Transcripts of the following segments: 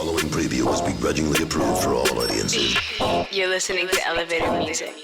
following preview was begrudgingly approved for all audiences. You're listening to Elevator Music.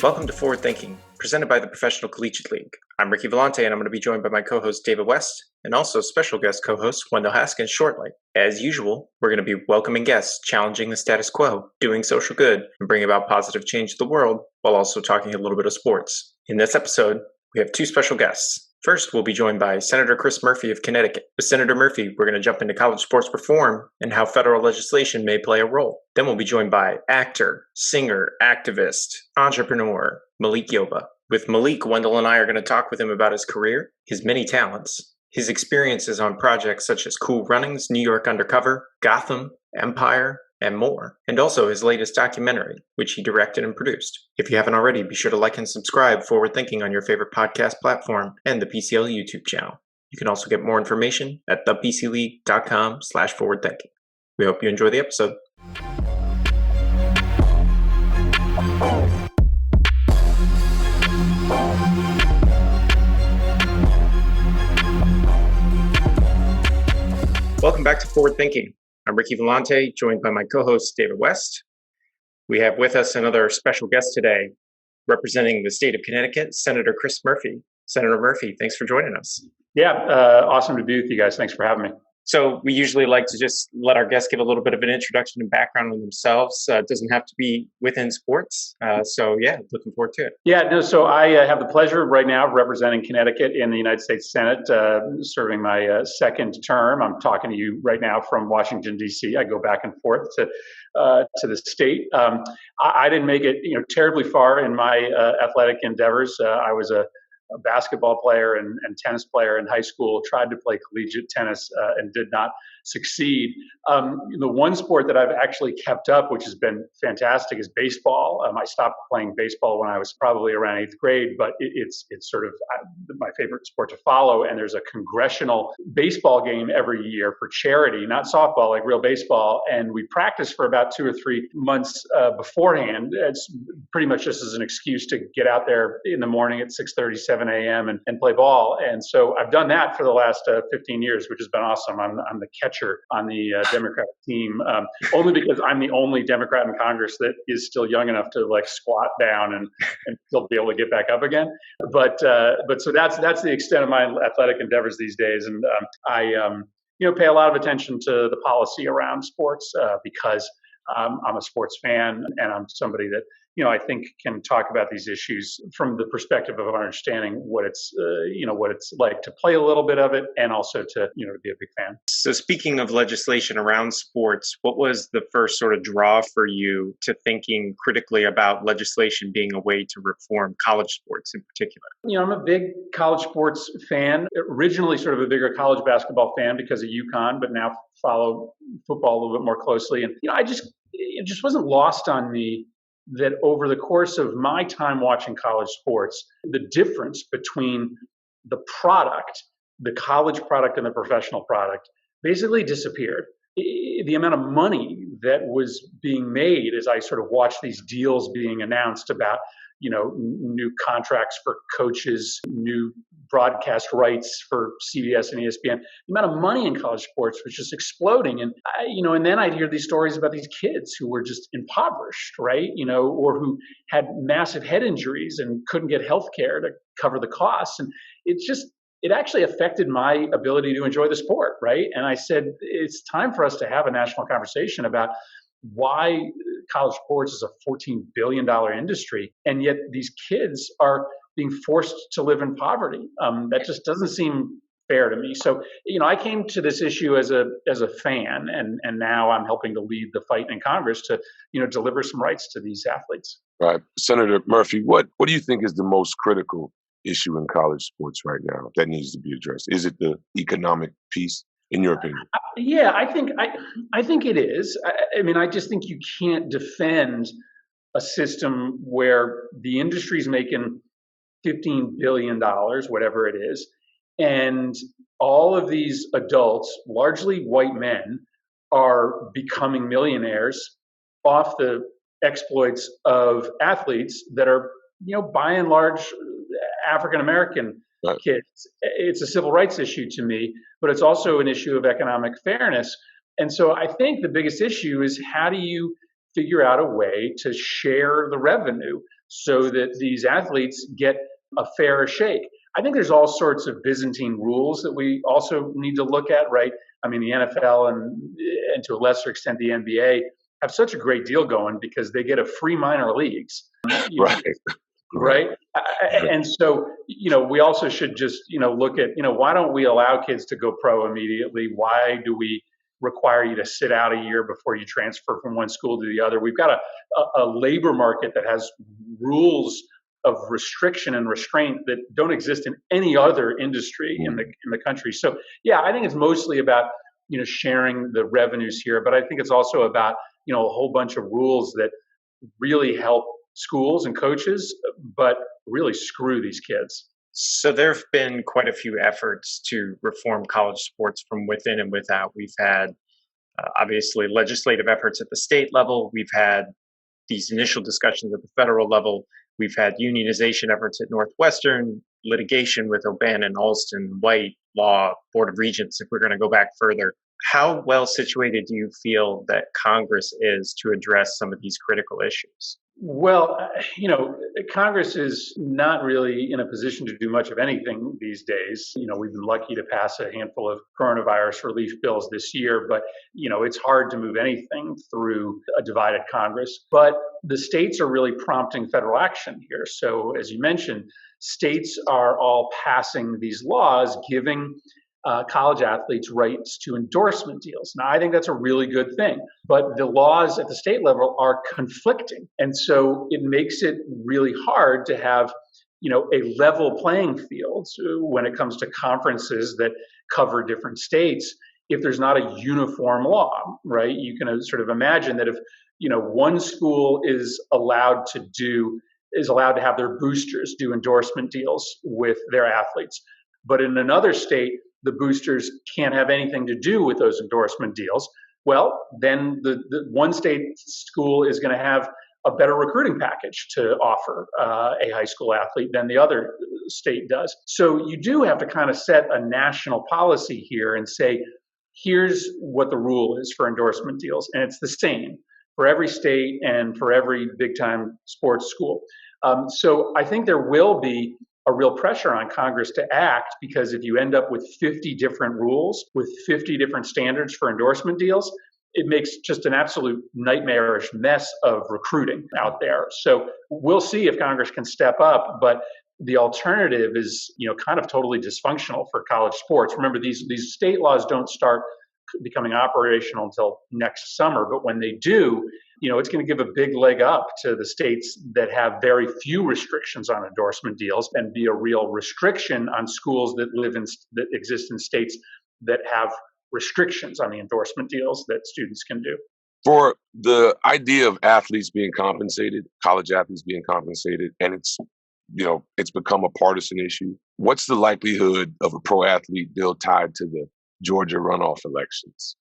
Welcome to Forward Thinking, presented by the Professional Collegiate League. I'm Ricky Vellante, and I'm going to be joined by my co-host David West, and also special guest co-host Wendell Haskins shortly. As usual, we're going to be welcoming guests, challenging the status quo, doing social good, and bringing about positive change to the world, while also talking a little bit of sports. In this episode, we have two special guests. First, we'll be joined by Senator Chris Murphy of Connecticut. With Senator Murphy, we're going to jump into college sports reform and how federal legislation may play a role. Then we'll be joined by actor, singer, activist, entrepreneur, Malik Yoba. With Malik, Wendell and I are going to talk with him about his career, his many talents, his experiences on projects such as Cool Runnings, New York Undercover, Gotham, Empire, and more, and also his latest documentary, which he directed and produced. If you haven't already, be sure to like and subscribe Forward Thinking on your favorite podcast platform and the PCL YouTube channel. You can also get more information at thepcleague.com/forwardthinking. We hope you enjoy the episode. Welcome back to Forward Thinking. I'm Ricky Vellante, joined by my co-host, David West. We have with us another special guest today, representing the state of Connecticut, Senator Chris Murphy. Senator Murphy, thanks for joining us. Yeah, awesome to be with you guys. Thanks for having me. So we usually like to just let our guests give a little bit of an introduction and background on themselves. It doesn't have to be within sports. So looking forward to it. So I have the pleasure right now of representing Connecticut in the United States Senate, serving my second term. I'm talking to you right now from Washington, D.C. I go back and forth to the state. I didn't make it terribly far in my athletic endeavors. I was a basketball player and tennis player in high school, tried to play collegiate tennis and did not succeed. The one sport that I've actually kept up, which has been fantastic, is baseball. I stopped playing baseball when I was probably around 8th grade, but it's sort of my favorite sport to follow. And there's a congressional baseball game every year for charity, not softball, like real baseball. And we practice for about 2 or 3 months beforehand. It's pretty much just as an excuse to get out there in the morning at 6:30, 7 a.m. and play ball. And so I've done that for the last 15 years, which has been awesome. I'm the catcher on the Democratic team, only because I'm the only Democrat in Congress that is still young enough to squat down and still be able to get back up again. But so that's the extent of my athletic endeavors these days. And I pay a lot of attention to the policy around sports because I'm a sports fan and I'm somebody that I think can talk about these issues from the perspective of understanding what it's like to play a little bit of it and also to be a big fan. So speaking of legislation around sports, what was the first sort of draw for you to thinking critically about legislation being a way to reform college sports in particular? I'm a big college sports fan, originally sort of a bigger college basketball fan because of UConn, but now follow football a little bit more closely. And it just wasn't lost on me that over the course of my time watching college sports, the difference between the product, the college product and the professional product basically disappeared. The amount of money that was being made as I sort of watched these deals being announced about, new contracts for coaches, new broadcast rights for CBS and ESPN, the amount of money in college sports was just exploding. And, and then I'd hear these stories about these kids who were just impoverished, right? Or who had massive head injuries and couldn't get health care to cover the costs. And it actually affected my ability to enjoy the sport, right? And I said, it's time for us to have a national conversation about why college sports is a $14 billion industry, and yet these kids are being forced to live in poverty. That just doesn't seem fair to me. So, I came to this issue as a fan, and now I'm helping to lead the fight in Congress to, deliver some rights to these athletes. Right. Senator Murphy, what do you think is the most critical issue in college sports right now that needs to be addressed? Is it the economic piece, in your opinion? Yeah, I think it is. I just think you can't defend a system where the industry's making $15 billion, whatever it is, and all of these adults, largely white men, are becoming millionaires off the exploits of athletes that are, by and large, African American Right. kids. It's a civil rights issue to me, but it's also an issue of economic fairness. And so I think the biggest issue is, how do you figure out a way to share the revenue so that these athletes get a fair shake? I think there's all sorts of Byzantine rules that we also need to look at, right? I mean, the NFL and to a lesser extent the NBA have such a great deal going because they get a free minor leagues. Right. Right. And so, we also should just, look at, why don't we allow kids to go pro immediately? Why do we require you to sit out a year before you transfer from one school to the other? We've got a labor market that has rules of restriction and restraint that don't exist in any other industry in the country. So, yeah, I think it's mostly about, sharing the revenues here, but I think it's also about, a whole bunch of rules that really help schools and coaches, but really screw these kids. So there have been quite a few efforts to reform college sports from within and without. We've had obviously legislative efforts at the state level. We've had these initial discussions at the federal level. We've had unionization efforts at Northwestern, litigation with O'Bannon, Alston, White, Law, Board of Regents, if we're going to go back further. How well situated do you feel that Congress is to address some of these critical issues? Well, Congress is not really in a position to do much of anything these days. We've been lucky to pass a handful of coronavirus relief bills this year, but, it's hard to move anything through a divided Congress. But the states are really prompting federal action here. So, as you mentioned, states are all passing these laws giving college athletes rights to endorsement deals. Now, I think that's a really good thing, but the laws at the state level are conflicting. And so it makes it really hard to have, a level playing field when it comes to conferences that cover different states if there's not a uniform law, right? You can sort of imagine that if, one school is allowed to have their boosters do endorsement deals with their athletes, but in another state, the boosters can't have anything to do with those endorsement deals, well, then the one state school is going to have a better recruiting package to offer a high school athlete than the other state does. So you do have to kind of set a national policy here and say, here's what the rule is for endorsement deals. And it's the same for every state and for every big-time sports school. So I think there will be a real pressure on Congress to act, because if you end up with 50 different rules with 50 different standards for endorsement deals, it makes just an absolute nightmarish mess of recruiting out there. So we'll see if Congress can step up, but the alternative is, kind of totally dysfunctional for college sports. Remember, these state laws don't start becoming operational until next summer, but when they do, it's going to give a big leg up to the states that have very few restrictions on endorsement deals, and be a real restriction on schools that exist in states that have restrictions on the endorsement deals that students can do. For the idea of athletes being compensated, college athletes being compensated, and it's become a partisan issue, what's the likelihood of a pro athlete bill tied to the Georgia runoff elections?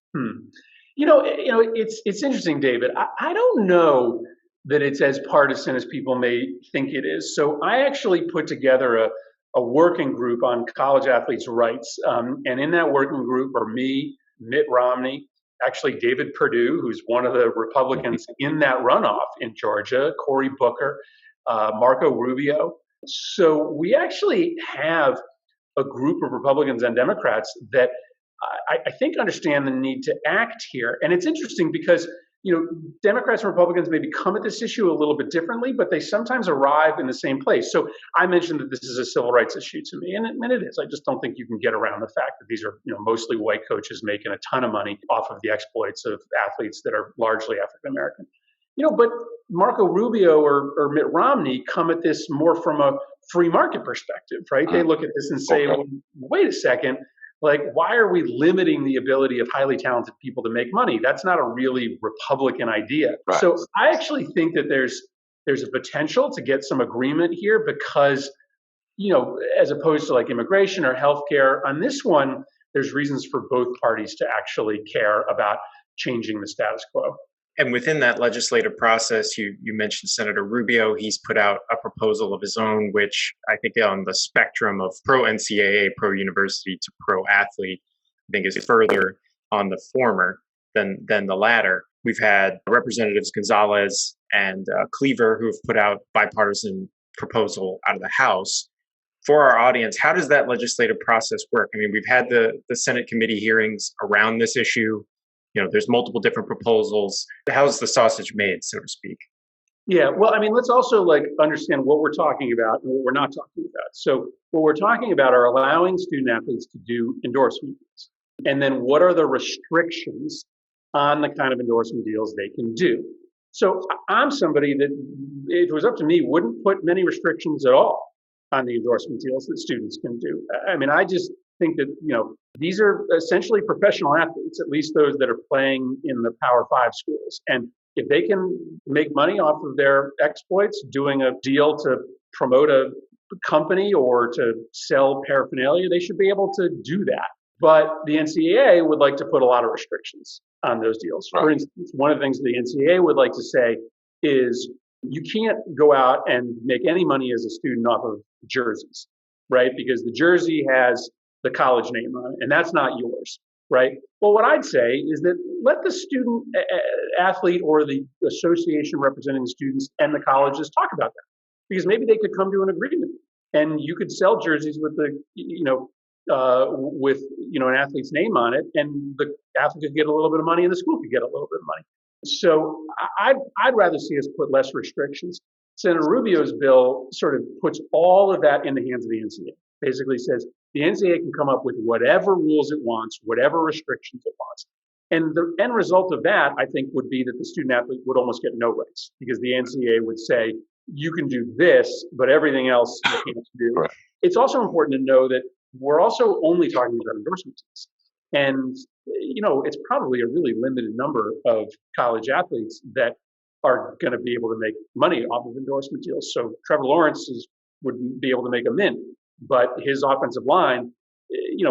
It's interesting, David. I don't know that it's as partisan as people may think it is. So I actually put together a working group on college athletes' rights. And in that working group are me, Mitt Romney, actually David Perdue, who's one of the Republicans in that runoff in Georgia, Cory Booker, Marco Rubio. So we actually have a group of Republicans and Democrats that I think understand the need to act here. And it's interesting because, Democrats and Republicans maybe come at this issue a little bit differently, but they sometimes arrive in the same place. So I mentioned that this is a civil rights issue to me, and it is. I just don't think you can get around the fact that these are, mostly white coaches making a ton of money off of the exploits of athletes that are largely African American. But Marco Rubio or Mitt Romney come at this more from a free market perspective, right? They look at this and say, well, wait a second. Like, why are we limiting the ability of highly talented people to make money? That's not a really Republican idea. Right. So I actually think that there's a potential to get some agreement here because, as opposed to like immigration or healthcare, on this one, there's reasons for both parties to actually care about changing the status quo. And within that legislative process, you mentioned Senator Rubio. He's put out a proposal of his own, which I think on the spectrum of pro-NCAA, pro-university to pro-athlete, I think is further on the former than the latter. We've had Representatives Gonzalez and Cleaver who have put out bipartisan proposal out of the House. For our audience, how does that legislative process work? I mean, we've had the Senate committee hearings around this issue. There's multiple different proposals. How's the sausage made, so to speak? Yeah, well, I mean, let's also understand what we're talking about and what we're not talking about. So what we're talking about are allowing student athletes to do endorsement deals. And then what are the restrictions on the kind of endorsement deals they can do? So I'm somebody that, if it was up to me, wouldn't put many restrictions at all on the endorsement deals that students can do. I mean, I just think that, these are essentially professional athletes, at least those that are playing in the Power 5 schools. And if they can make money off of their exploits, doing a deal to promote a company or to sell paraphernalia, they should be able to do that. But the NCAA would like to put a lot of restrictions on those deals. For instance, one of the things the NCAA would like to say is you can't go out and make any money as a student off of jerseys, right? Because the jersey has the college name on it, and that's not yours, right? Well, what I'd say is that let the student athlete or the association representing the students and the colleges talk about that, because maybe they could come to an agreement, and you could sell jerseys with the, an athlete's name on it, and the athlete could get a little bit of money, and the school could get a little bit of money. So I'd rather see us put less restrictions. Senator Rubio's bill sort of puts all of that in the hands of the NCAA. Basically says the NCAA can come up with whatever rules it wants, whatever restrictions it wants. And the end result of that, I think, would be that the student athlete would almost get no rights, because the NCAA would say, you can do this, but everything else you can't do. Right. It's also important to know that we're also only talking about endorsement deals. And, it's probably a really limited number of college athletes that are going to be able to make money off of endorsement deals. So Trevor Lawrence would be able to make a mint, but his offensive line,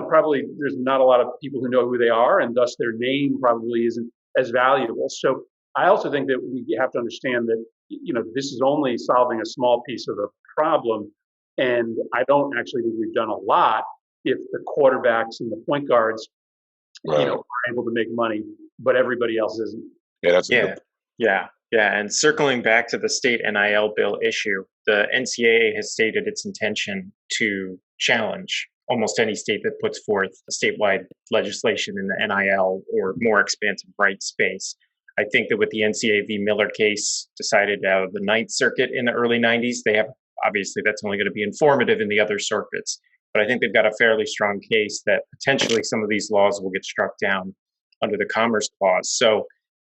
probably there's not a lot of people who know who they are, and thus their name probably isn't as valuable. So I also think that we have to understand that, this is only solving a small piece of the problem. And I don't actually think we've done a lot if the quarterbacks and the point guards, are able to make money, but everybody else isn't. Yeah, that's Yeah. And circling back to the state NIL bill issue, the NCAA has stated its intention to challenge almost any state that puts forth statewide legislation in the NIL or more expansive rights space. I think that with the NCAA v. Miller case decided out of the Ninth Circuit in the early 90s, they have, obviously that's only going to be informative in the other circuits, but I think they've got a fairly strong case that potentially some of these laws will get struck down under the Commerce Clause. So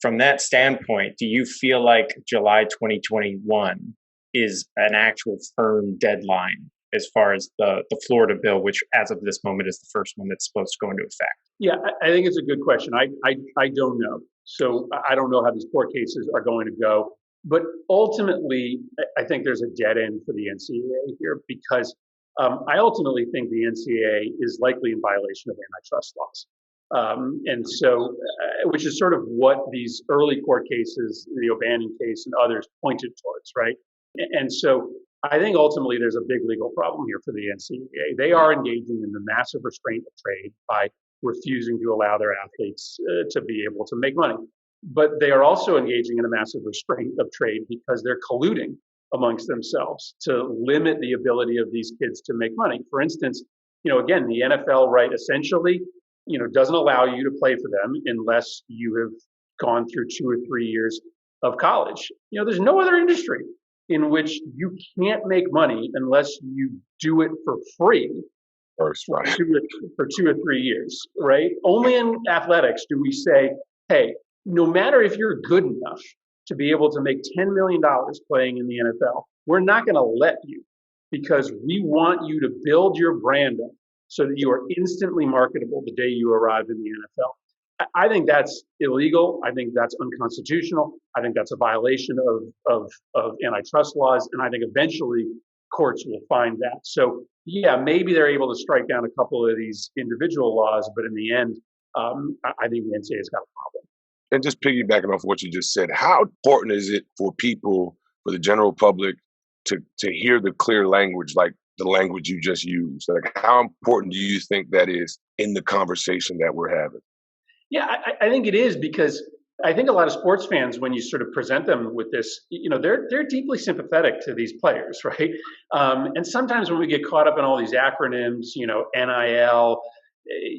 from that standpoint, do you feel like July 2021 is an actual firm deadline as far as the Florida bill, which as of this moment is the first one that's supposed to go into effect? Yeah, I think it's a good question. I don't know. So I don't know how these court cases are going to go. But ultimately, I think there's a dead end for the NCAA here, because I ultimately think the NCAA is likely in violation of antitrust laws. Which is sort of what these early court cases, the O'Bannon case and others, pointed towards, right? And so I think ultimately there's a big legal problem here for the NCAA. They are engaging in the massive restraint of trade by refusing to allow their athletes to be able to make money. But they are also engaging in a massive restraint of trade because they're colluding amongst themselves to limit the ability of these kids to make money. For instance, again, the NFL right essentially, doesn't allow you to play for them unless you have gone through 2 or 3 years of college. There's no other industry in which you can't make money unless you do it for free first, right? For 2 or 3 years, right? Only in athletics do we say, hey, no matter if you're good enough to be able to make $10 million playing in the NFL, we're not going to let you, because we want you to build your brand up so that you are instantly marketable the day you arrive in the NFL. I think that's illegal. I think that's unconstitutional. I think that's a violation of antitrust laws. And I think eventually courts will find that. So yeah, maybe they're able to strike down a couple of these individual laws, but in the end, I think the NCAA's got a problem. And just piggybacking off what you just said, how important is it for people, for the general public, to hear the clear language, like the language you just used? Like, how important do you think that is in the conversation that we're having? Yeah, I think it is, because I think a lot of sports fans, when you sort of present them with this, they're deeply sympathetic to these players, right? And sometimes when we get caught up in all these acronyms, NIL,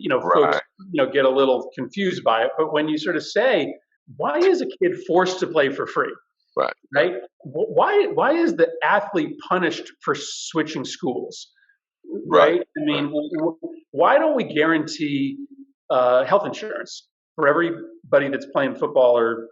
folks, Right. get a little confused by it. But when you sort of say, why is a kid forced to play for free? Right. Right? Why is the athlete punished for switching schools? Right. Right? I mean, why don't we guarantee health insurance for everybody that's playing football or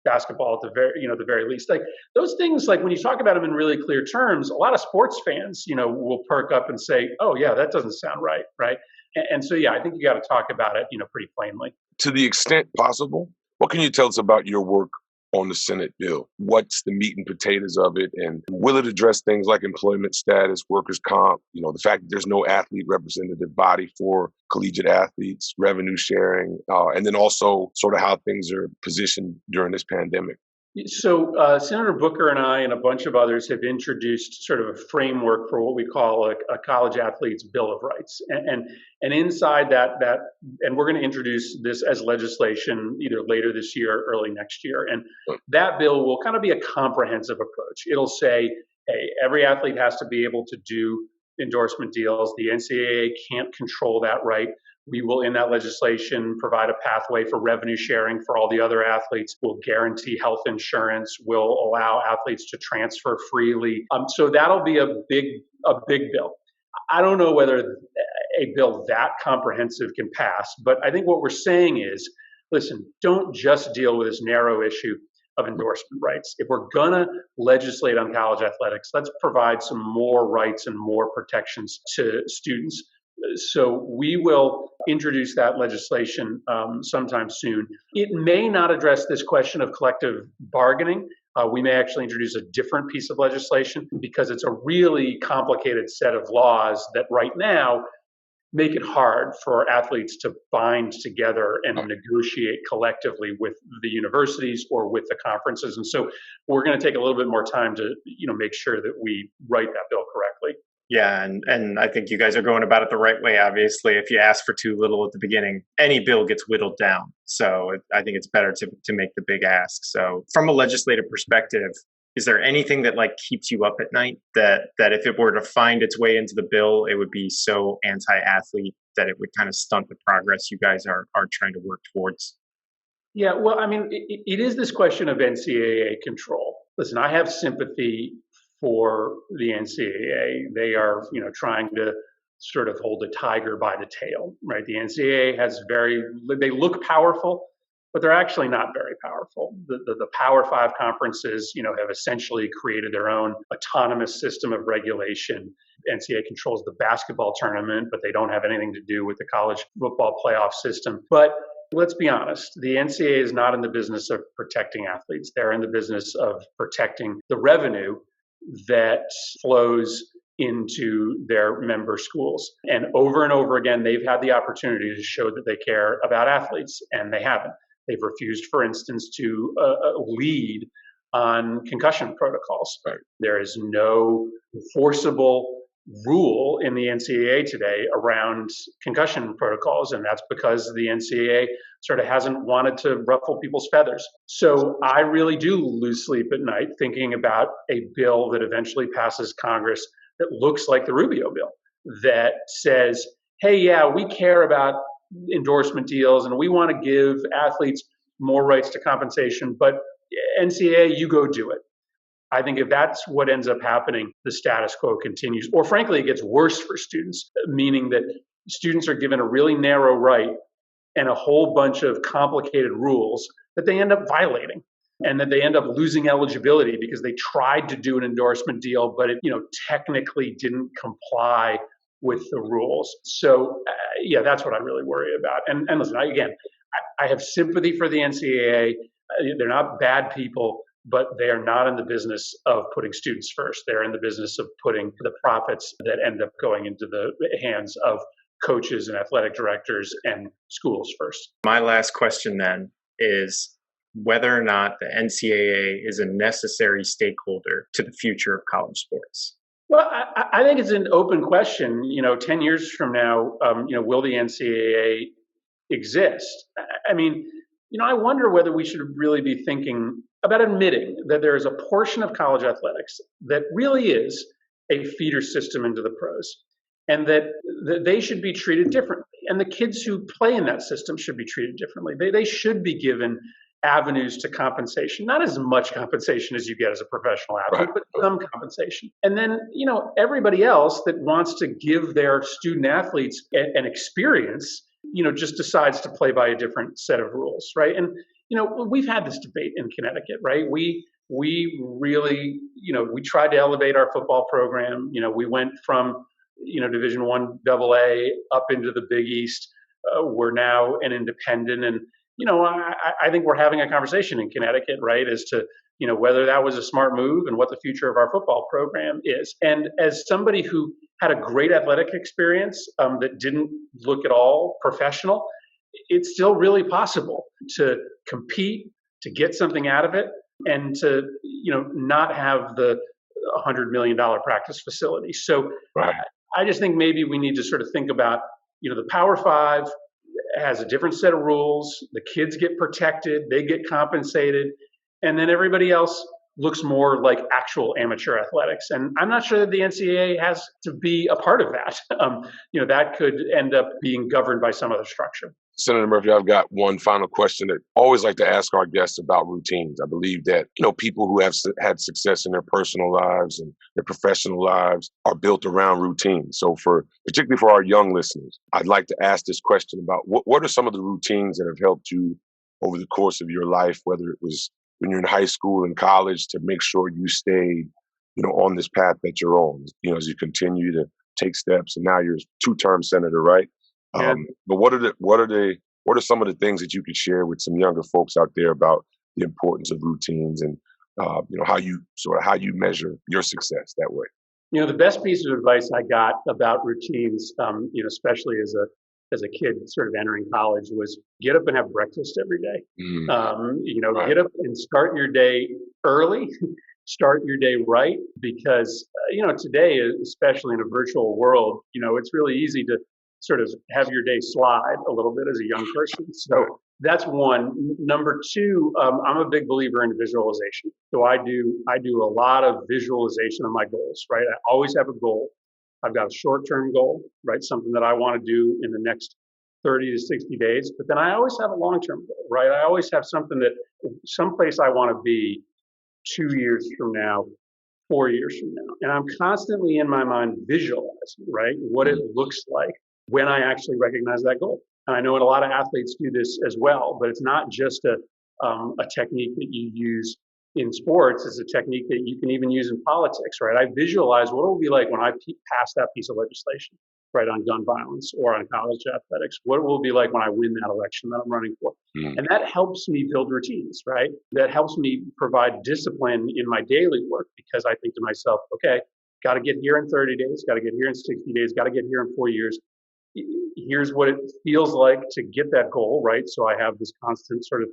basketball at the very least? Like those things, like when you talk about them in really clear terms, a lot of sports fans, will perk up and say, "Oh yeah, that doesn't sound right," right? And so yeah, I think you got to talk about it, pretty plainly. To the extent possible, what can you tell us about your work on the Senate bill? What's the meat and potatoes of it? And will it address things like employment status, workers' comp, the fact that there's no athlete representative body for collegiate athletes, revenue sharing, and then also sort of how things are positioned during this pandemic? So Senator Booker and I and a bunch of others have introduced sort of a framework for what we call a college athlete's Bill of Rights, and inside that, and we're going to introduce this as legislation either later this year or early next year, and that bill will kind of be a comprehensive approach. It'll say, hey, every athlete has to be able to do endorsement deals. The NCAA can't control that right. We will, in that legislation, provide a pathway for revenue sharing for all the other athletes. We'll guarantee health insurance. We'll allow athletes to transfer freely. So that'll be a big bill. I don't know whether a bill that comprehensive can pass, but I think what we're saying is, listen, don't just deal with this narrow issue of endorsement rights. If we're going to legislate on college athletics, let's provide some more rights and more protections to students. So we will introduce that legislation sometime soon. It may not address this question of collective bargaining. We may actually introduce a different piece of legislation because it's a really complicated set of laws that right now make it hard for athletes to bind together and negotiate collectively with the universities or with the conferences. And so we're going to take a little bit more time to make sure that we write that bill correctly. Yeah, and I think you guys are going about it the right way, obviously. If you ask for too little at the beginning, any bill gets whittled down. So I think it's better to make the big ask. So from a legislative perspective, is there anything that keeps you up at night that if it were to find its way into the bill, it would be so anti-athlete that it would kind of stunt the progress you guys are trying to work towards? Yeah, well, I mean, it is this question of NCAA control. Listen, I have sympathy for the NCAA. They are, trying to sort of hold the tiger by the tail, right? The NCAA they look powerful, but they're actually not very powerful. The Power Five conferences, have essentially created their own autonomous system of regulation. NCAA controls the basketball tournament, but they don't have anything to do with the college football playoff system. But let's be honest, the NCAA is not in the business of protecting athletes. They're in the business of protecting the revenue that flows into their member schools. And over again, they've had the opportunity to show that they care about athletes, and they haven't. They've refused, for instance, to lead on concussion protocols. Right. There is no enforceable rule in the NCAA today around concussion protocols, and that's because the NCAA sort of hasn't wanted to ruffle people's feathers. So I really do lose sleep at night thinking about a bill that eventually passes Congress that looks like the Rubio bill, that says, hey, yeah, we care about endorsement deals and we want to give athletes more rights to compensation, but NCAA, you go do it. I think if that's what ends up happening, the status quo continues. Or frankly, it gets worse for students, meaning that students are given a really narrow right and a whole bunch of complicated rules that they end up violating, and that they end up losing eligibility because they tried to do an endorsement deal, but it technically didn't comply with the rules. So yeah, that's what I really worry about. And listen, I have sympathy for the NCAA. They're not bad people, but they are not in the business of putting students first. They're in the business of putting the profits that end up going into the hands of coaches and athletic directors and schools first. My last question then is, whether or not the NCAA is a necessary stakeholder to the future of college sports? Well, I think it's an open question. 10 years from now, will the NCAA exist? I mean, I wonder whether we should really be thinking about admitting that there is a portion of college athletics that really is a feeder system into the pros, and that they should be treated differently. And the kids who play in that system should be treated differently. They should be given avenues to compensation, not as much compensation as you get as a professional athlete, but some compensation. And then, everybody else that wants to give their student athletes an experience, just decides to play by a different set of rules, right? And, we've had this debate in Connecticut, right? We really, we tried to elevate our football program. We went from, Division I AA up into the Big East. We're now an independent, and I think we're having a conversation in Connecticut, right, as to, whether that was a smart move and what the future of our football program is. And as somebody who had a great athletic experience that didn't look at all professional, it's still really possible to compete, to get something out of it, and to, not have the $100 million practice facility. So I just think maybe we need to sort of think about, the Power Five has a different set of rules. The kids get protected, they get compensated, and then everybody else looks more like actual amateur athletics. And I'm not sure that the NCAA has to be a part of that. That could end up being governed by some other structure. Senator Murphy, I've got one final question that I always like to ask our guests about routines. I believe that, people who have had success in their personal lives and their professional lives are built around routines. So particularly for our young listeners, I'd like to ask this question about what are some of the routines that have helped you over the course of your life, whether it was when you're in high school and college, to make sure you stayed, on this path that you're on, as you continue to take steps, and now you're a 2-term senator, right? Yeah. But what are some of the things that you could share with some younger folks out there about the importance of routines and how you measure your success that way? The best piece of advice I got about routines, especially as a kid sort of entering college, was get up and have breakfast every day. Right. Get up and start your day early, start your day right, because, today, especially in a virtual world, it's really easy to sort of have your day slide a little bit as a young person. So that's one. Number two, I'm a big believer in visualization. So I do a lot of visualization of my goals, right? I always have a goal. I've got a short-term goal, right? Something that I want to do in the next 30 to 60 days. But then I always have a long-term goal, right? I always have something that someplace I want to be 2 years from now, 4 years from now. And I'm constantly in my mind visualizing, right, what it looks like when I actually recognize that goal. And I know a lot of athletes do this as well, but it's not just a technique that you use in sports. It's a technique that you can even use in politics, right? I visualize what it will be like when I pass that piece of legislation, right, on gun violence or on college athletics. What it will be like when I win that election that I'm running for. And that helps me build routines, right? That helps me provide discipline in my daily work, because I think to myself, okay, got to get here in 30 days, got to get here in 60 days, got to get here in 4 years. Here's what it feels like to get that goal, right? So I have this constant sort of,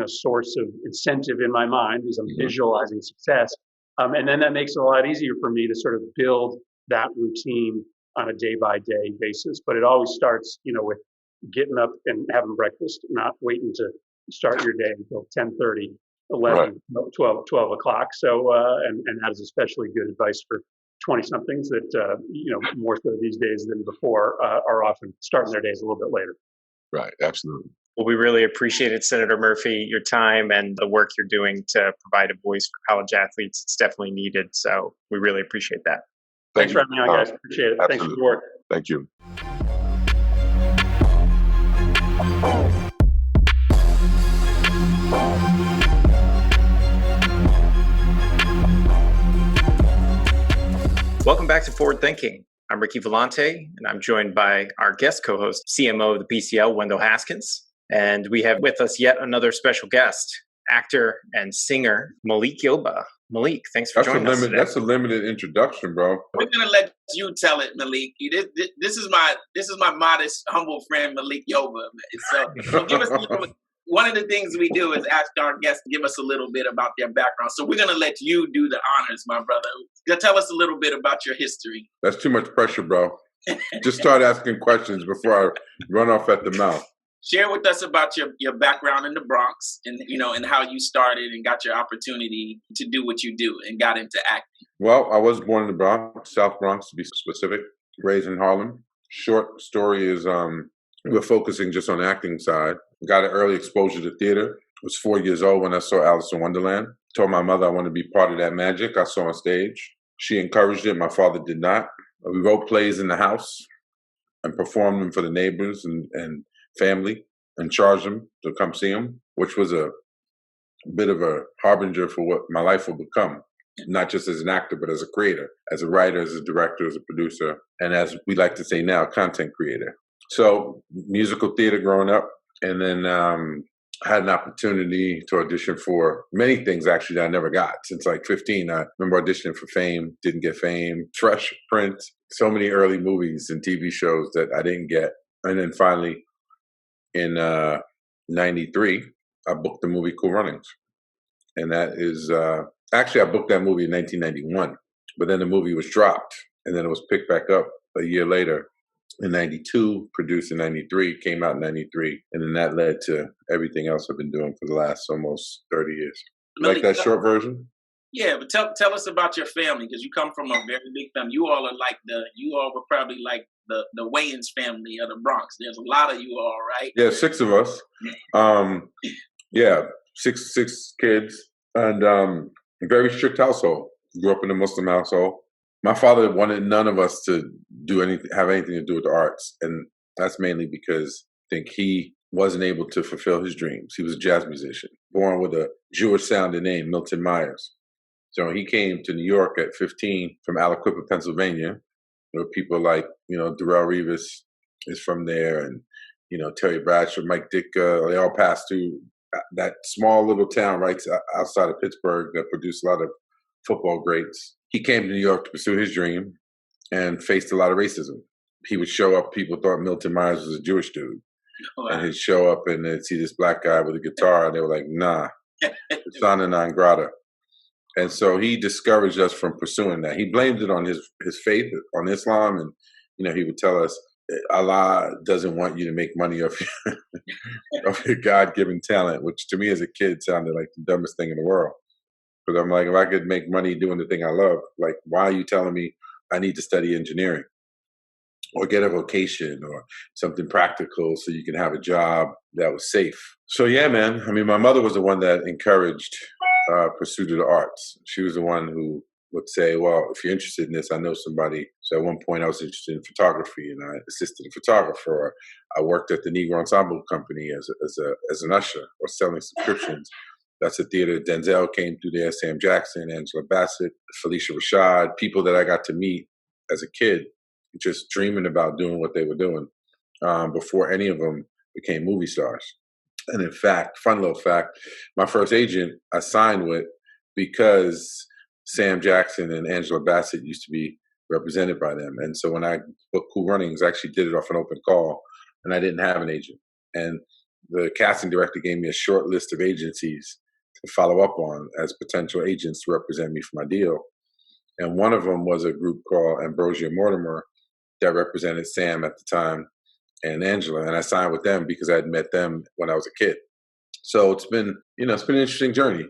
source of incentive in my mind because I'm visualizing success. And then that makes it a lot easier for me to sort of build that routine on a day-by-day basis. But it always starts, with getting up and having breakfast, not waiting to start your day until 10:30, 11, 12 o'clock. So, and that is especially good advice for 20-somethings that, more so these days than before, are often starting their days a little bit later. Right, absolutely. Well, we really appreciate it, Senator Murphy, your time and the work you're doing to provide a voice for college athletes. It's definitely needed. So we really appreciate that. Thanks for having me on, guys. Appreciate it. Absolutely. Thanks for the work. Thank you. Welcome back to Forward Thinking. I'm Ricky Vellante, and I'm joined by our guest co-host, CMO of the PCL, Wendell Haskins. And we have with us yet another special guest, actor and singer, Malik Yoba. Malik, thanks for joining us today. That's a limited introduction, bro. We're gonna let you tell it, Malik. This is my modest, humble friend, Malik Yoba. So give us one of the things we do is ask our guests to give us a little bit about their background. So we're going to let you do the honors, my brother. Tell us a little bit about your history. That's too much pressure, bro. Just start asking questions before I run off at the mouth. Share with us about your background in the Bronx and, and how you started and got your opportunity to do what you do and got into acting. Well, I was born in the Bronx, South Bronx to be specific, raised in Harlem. Short story is we're focusing just on the acting side. Got an early exposure to theater. I was 4 years old when I saw Alice in Wonderland. Told my mother I wanted to be part of that magic I saw on stage. She encouraged it. My father did not. We wrote plays in the house and performed them for the neighbors and family and charged them to come see them, which was a bit of a harbinger for what my life will become, not just as an actor, but as a creator, as a writer, as a director, as a producer, and as we like to say now, content creator. So musical theater growing up, and then had an opportunity to audition for many things actually that I never got. Since like 15, I remember auditioning for Fame, didn't get Fame, Fresh Prince, so many early movies and TV shows that I didn't get. And then finally, in 93, I booked the movie Cool Runnings. And that is, actually I booked that movie in 1991, but then the movie was dropped and then it was picked back up a year later in 92, produced in 93, came out in 93. And then that led to everything else I've been doing for the last almost 30 years. Like that short version? Yeah, but tell us about your family, because you come from a very big family. You all were probably like the Wayans family of the Bronx. There's a lot of you all, right? Yeah, 6 of us. Yeah, six kids, and very strict household. Grew up in a Muslim household. My father wanted none of us to have anything to do with the arts, and that's mainly because I think he wasn't able to fulfill his dreams. He was a jazz musician, born with a Jewish-sounding name, Milton Myers. So he came to New York at 15 from Aliquippa, Pennsylvania. There were people like, Darrell Revis is from there, and, Terry Bradshaw, Mike Ditka, they all passed through that small little town right outside of Pittsburgh that produced a lot of football greats. He came to New York to pursue his dream and faced a lot of racism. He would show up, people thought Milton Myers was a Jewish dude. Oh, wow. And he'd show up and they'd see this black guy with a guitar and they were like, nah, persona non grata. And so he discouraged us from pursuing that. He blamed it on his faith, on Islam. And, he would tell us, Allah doesn't want you to make money off your God-given talent, which to me as a kid sounded like the dumbest thing in the world. Because I'm like, if I could make money doing the thing I love, like, why are you telling me I need to study engineering or get a vocation or something practical so you can have a job that was safe? So, yeah, man. I mean, my mother was the one that encouraged pursuit of the arts. She was the one who would say, well, if you're interested in this, I know somebody. So at one point I was interested in photography and I assisted a photographer. I worked at the Negro Ensemble Company as an usher or selling subscriptions. That's a theater. Denzel came through there, Sam Jackson, Angela Bassett, Phylicia Rashad, people that I got to meet as a kid, just dreaming about doing what they were doing before any of them became movie stars. And in fact, fun little fact, my first agent I signed with because Sam Jackson and Angela Bassett used to be represented by them. And so when I booked Cool Runnings, I actually did it off an open call and I didn't have an agent. And the casting director gave me a short list of agencies to follow up on as potential agents to represent me for my deal. And one of them was a group called Ambrosia Mortimer that represented Sam at the time and Angela. And I signed with them because I had met them when I was a kid. So it's been an interesting journey,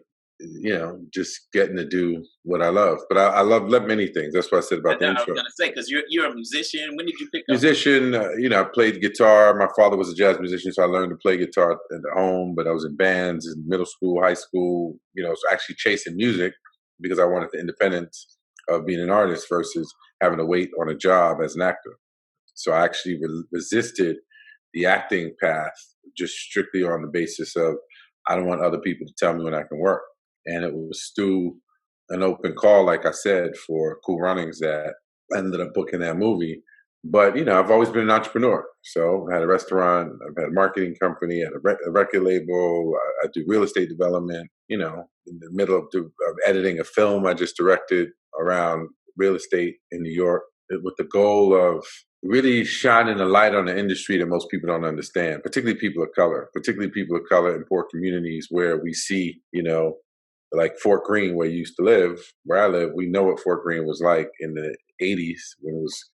just getting to do what I love. But I love many things. That's what I said about the intro. I was going to say, because you're a musician. When did you pick up? Musician, I played guitar. My father was a jazz musician, so I learned to play guitar at home. But I was in bands in middle school, high school, so actually chasing music because I wanted the independence of being an artist versus having to wait on a job as an actor. So I actually resisted the acting path just strictly on the basis of I don't want other people to tell me when I can work. And it was through an open call, like I said, for Cool Runnings that I ended up booking that movie. But, I've always been an entrepreneur. So I had a restaurant, I've had a marketing company, I had a record label, I do real estate development, in the middle of editing a film I just directed around real estate in New York with the goal of really shining a light on the industry that most people don't understand, particularly people of color in poor communities where we see, like Fort Greene, where you used to live, where I live, we know what Fort Greene was like in the 80s when it was,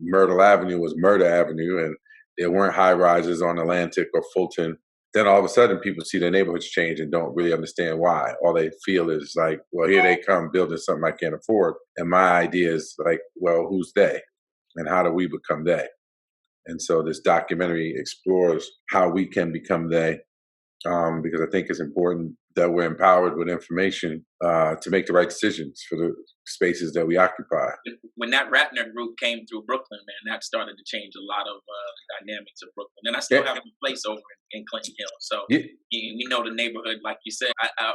Myrtle Avenue was Murder Avenue and there weren't high rises on Atlantic or Fulton. Then all of a sudden people see their neighborhoods change and don't really understand why. All they feel is like, well, here they come building something I can't afford. And my idea is like, well, who's they? And how do we become they? And so this documentary explores how we can become they, because I think it's important that we're empowered with information to make the right decisions for the spaces that we occupy. When that Ratner group came through Brooklyn, man, that started to change a lot of the dynamics of Brooklyn. And I still have a place over in Clinton Hill. So we know the neighborhood, like you said.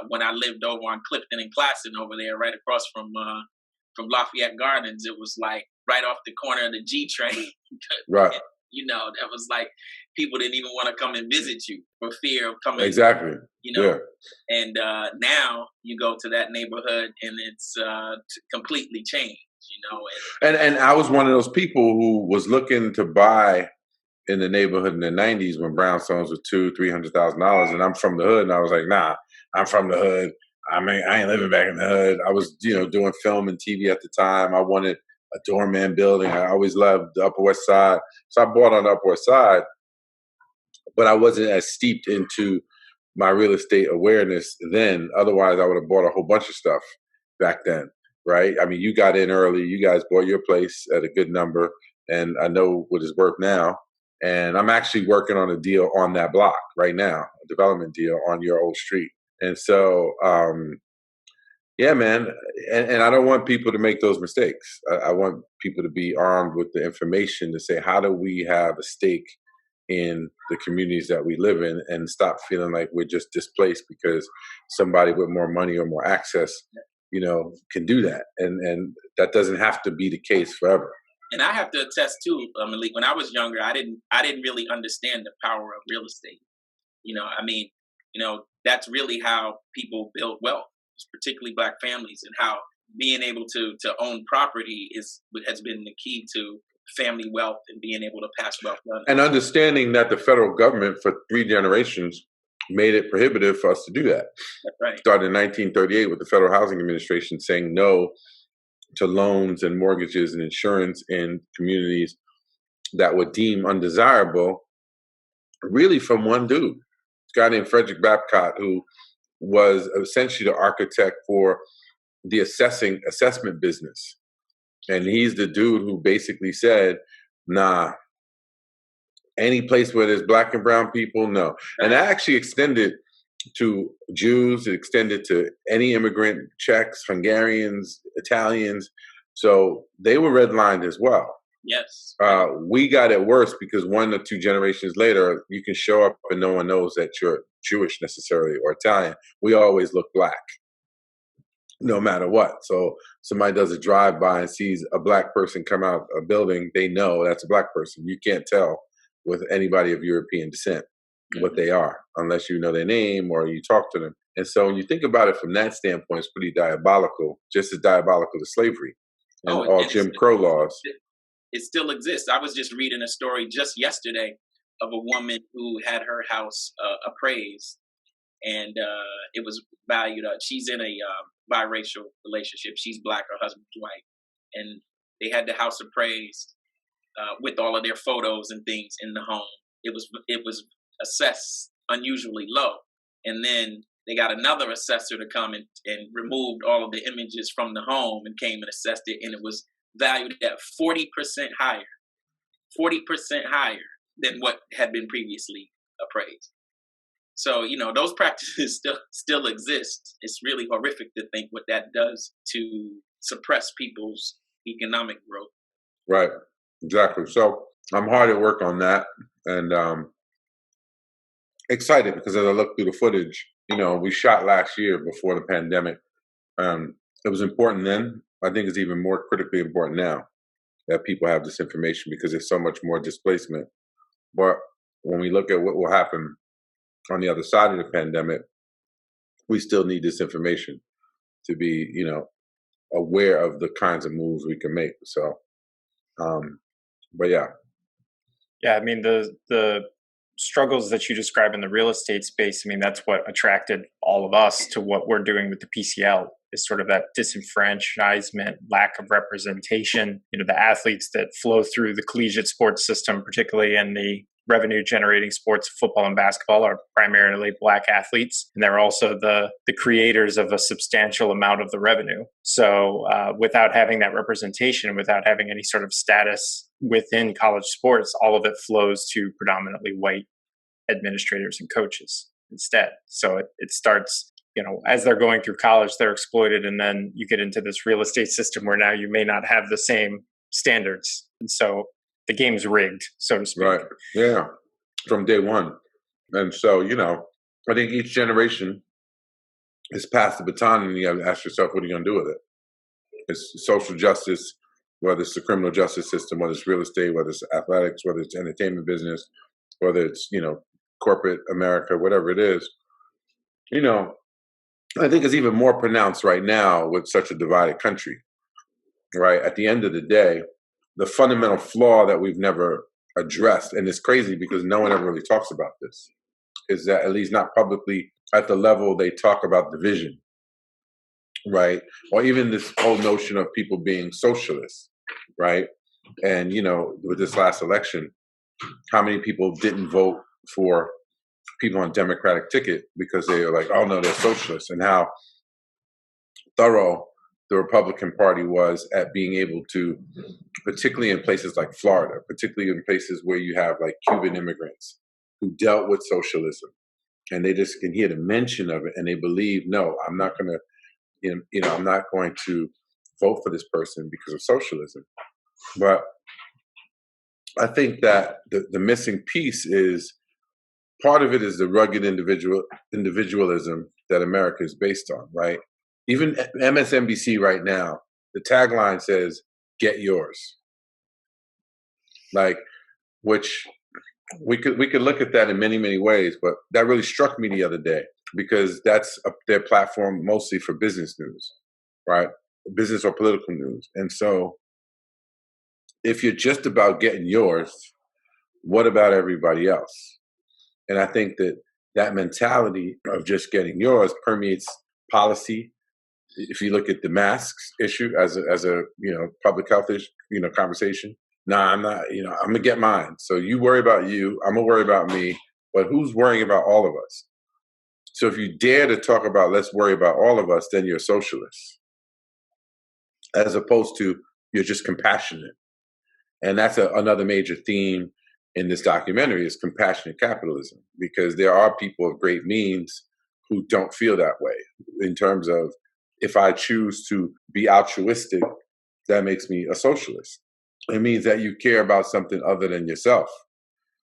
When I lived over on Clifton and Classen over there, right across from Lafayette Gardens, it was like right off the corner of the G train. Right. That was like people didn't even want to come and visit you for fear of coming. Exactly. Yeah. And now you go to that neighborhood and it's completely changed. And I was one of those people who was looking to buy in the neighborhood in the 90s when brownstones were $200,000-$300,000, and I'm from the hood, and I was like, nah, I'm from the hood. I mean, I ain't living back in the hood. I was, doing film and TV at the time. I wanted a doorman building. I always loved the Upper West Side. So I bought on the Upper West Side, but I wasn't as steeped into my real estate awareness then. Otherwise, I would have bought a whole bunch of stuff back then, right? I mean, you got in early. You guys bought your place at a good number, and I know what it's worth now. And I'm actually working on a deal on that block right now, a development deal on your old street. And so, yeah, man. And I don't want people to make those mistakes. I want people to be armed with the information to say, how do we have a stake in the communities that we live in and stop feeling like we're just displaced because somebody with more money or more access, can do that. And that doesn't have to be the case forever. And I have to attest too, Malik, when I was younger, I didn't really understand the power of real estate. That's really how people build wealth, particularly Black families, and how being able to own property has been the key to family wealth and being able to pass wealth down. And understanding that the federal government for 3 generations made it prohibitive for us to do that. That's right. Started in 1938 with the Federal Housing Administration saying no to loans and mortgages and insurance in communities that were deemed undesirable, really from one dude, this guy named Frederick Babcock, who was essentially the architect for the assessment business. And he's the dude who basically said, nah, any place where there's Black and brown people, no. And that actually extended to Jews, it extended to any immigrant, Czechs, Hungarians, Italians. So they were redlined as well. Yes. We got it worse because 1 or 2 generations later, you can show up and no one knows that you're Jewish necessarily or Italian. We always look Black, no matter what. So somebody does a drive-by and sees a Black person come out a building, they know that's a Black person. You can't tell with anybody of European descent what they are, unless you know their name or you talk to them. And so when you think about it from that standpoint, it's pretty diabolical, just as diabolical as slavery and all Jim Crow laws. It still exists. I was just reading a story just yesterday of a woman who had her house appraised, and it was valued. She's in a biracial relationship. She's Black, her husband's white, and they had the house appraised with all of their photos and things in the home. It was assessed unusually low, and then they got another assessor to come and removed all of the images from the home and came and assessed it, and it was valued at 40% higher than what had been previously appraised. So those practices still exist. It's really horrific to think what that does to suppress people's economic growth. Right, exactly. So I'm hard at work on that, and excited because as I look through the footage, we shot last year before the pandemic. It was important then. I think it's even more critically important now that people have this information because there's so much more displacement. But when we look at what will happen on the other side of the pandemic, we still need this information to be, aware of the kinds of moves we can make. So But yeah. Yeah, I mean, the struggles that you describe in the real estate space, I mean, that's what attracted all of us to what we're doing with the PCL, is sort of that disenfranchisement, lack of representation. You know, the athletes that flow through the collegiate sports system, particularly in the revenue generating sports, football and basketball, are primarily Black athletes. And they're also the creators of a substantial amount of the revenue. So without having that representation, without having any sort of status within college sports, all of it flows to predominantly white administrators and coaches instead. So it starts, you know, as they're going through college, they're exploited. And then you get into this real estate system where now you may not have the same standards. And so the game's rigged, so to speak. Right. Yeah. From day one. And so, you know, I think each generation is passed the baton, and you have to ask yourself, what are you going to do with it? It's social justice, whether it's the criminal justice system, whether it's real estate, whether it's athletics, whether it's entertainment business, whether it's, you know, corporate America, whatever it is. You know, I think it's even more pronounced right now with such a divided country, right? At the end of the day, the fundamental flaw that we've never addressed, and it's crazy because no one ever really talks about this, is that, at least not publicly, at the level they talk about division, right? Or even this whole notion of people being socialists, right? And, you know, with this last election, how many people didn't vote for people on Democratic ticket because they are like, oh no, they're socialists, and how thorough the Republican Party was at being able to, particularly in places like Florida, particularly in places where you have like Cuban immigrants who dealt with socialism, and they just can hear the mention of it and they believe, no, I'm not going to, you know, I'm not going to vote for this person because of socialism. But I think that the missing piece is, part of it is the rugged individualism that America is based on, right? Even MSNBC right now, the tagline says, get yours. Like, which we could look at that in many, many ways, but that really struck me the other day because that's their platform mostly for business news, right? Business or political news. And so if you're just about getting yours, what about everybody else? And I think that mentality of just getting yours permeates policy. If you look at the masks issue as a you know, public health issue, you know, conversation, nah, I'm not, you know, I'm gonna get mine. So you worry about you, I'm gonna worry about me, but who's worrying about all of us? So if you dare to talk about let's worry about all of us, then you're a socialist, as opposed to you're just compassionate. And that's another major theme in this documentary, is compassionate capitalism, because there are people of great means who don't feel that way, in terms of, if I choose to be altruistic, that makes me a socialist. It means that you care about something other than yourself.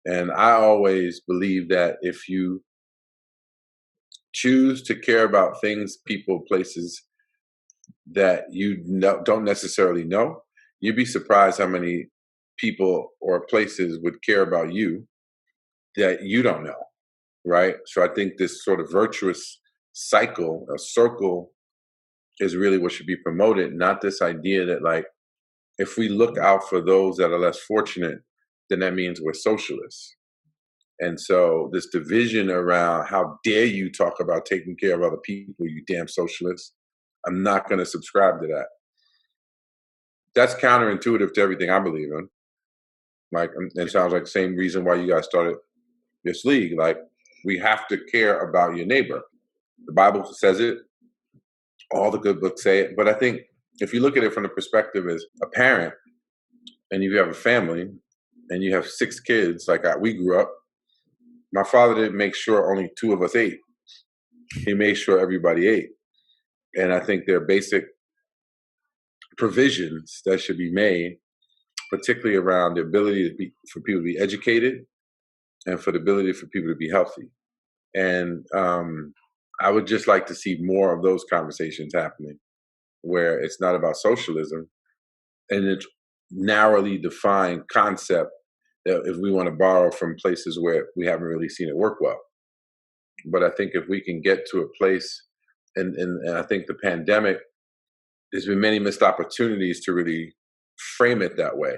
And I always believe that if you choose to care about things, people, places that you don't necessarily know, you'd be surprised how many people or places would care about you that you don't know, right? So I think this sort of virtuous cycle, a circle, is really what should be promoted, not this idea that, like, if we look out for those that are less fortunate, then that means we're socialists. And so this division around, how dare you talk about taking care of other people, you damn socialists, I'm not going to subscribe to that. That's counterintuitive to everything I believe in. Like, it sounds like the same reason why you guys started this league. Like, we have to care about your neighbor. The Bible says it. All the good books say it. But I think if you look at it from the perspective as a parent, and you have a family, and you have 6 kids, like we grew up, my father didn't make sure only 2 of us ate. He made sure everybody ate. And I think there are basic provisions that should be made, particularly around the ability for people to be educated, and for the ability for people to be healthy. And I would just like to see more of those conversations happening, where it's not about socialism, and it's narrowly defined concept that, if we want to borrow from places where we haven't really seen it work well. But I think if we can get to a place, and I think the pandemic, there's been many missed opportunities to really frame it that way.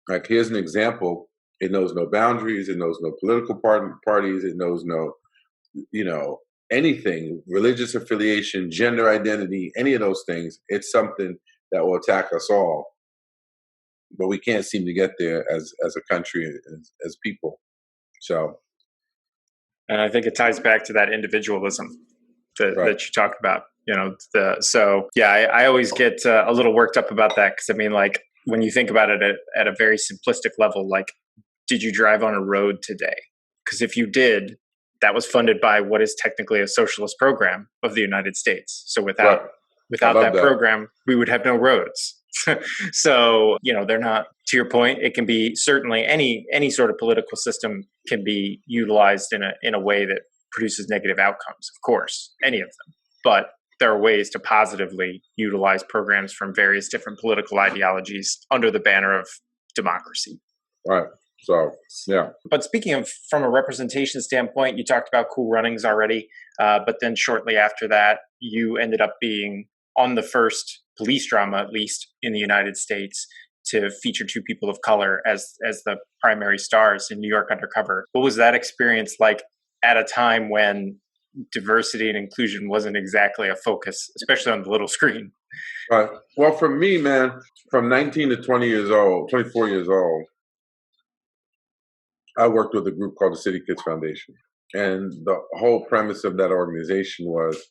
Like, here's an example. It knows no boundaries. It knows no political parties. It knows no, anything, religious affiliation, gender identity, any of those things. It's something that will attack us all. But we can't seem to get there as a country, as people. So. And I think it ties back to that individualism that you talked about. I always get a little worked up about that, because I mean, like, when you think about it at a very simplistic level, like, did you drive on a road today? Because if you did, that was funded by what is technically a socialist program of the United States. So without that program, we would have no roads. So, they're not, to your point, it can be certainly any sort of political system can be utilized in a way that produces negative outcomes, of course, any of them. But there are ways to positively utilize programs from various different political ideologies under the banner of democracy. Right. So, yeah. But speaking of from a representation standpoint, you talked about Cool Runnings already, but then shortly after that, you ended up being on the first police drama, at least in the United States, to feature two people of color as the primary stars in New York Undercover. What was that experience like at a time when diversity and inclusion wasn't exactly a focus, especially on the little screen? Right. Well, for me, man, from 19 to 24 years old, I worked with a group called the City Kids Foundation. And the whole premise of that organization was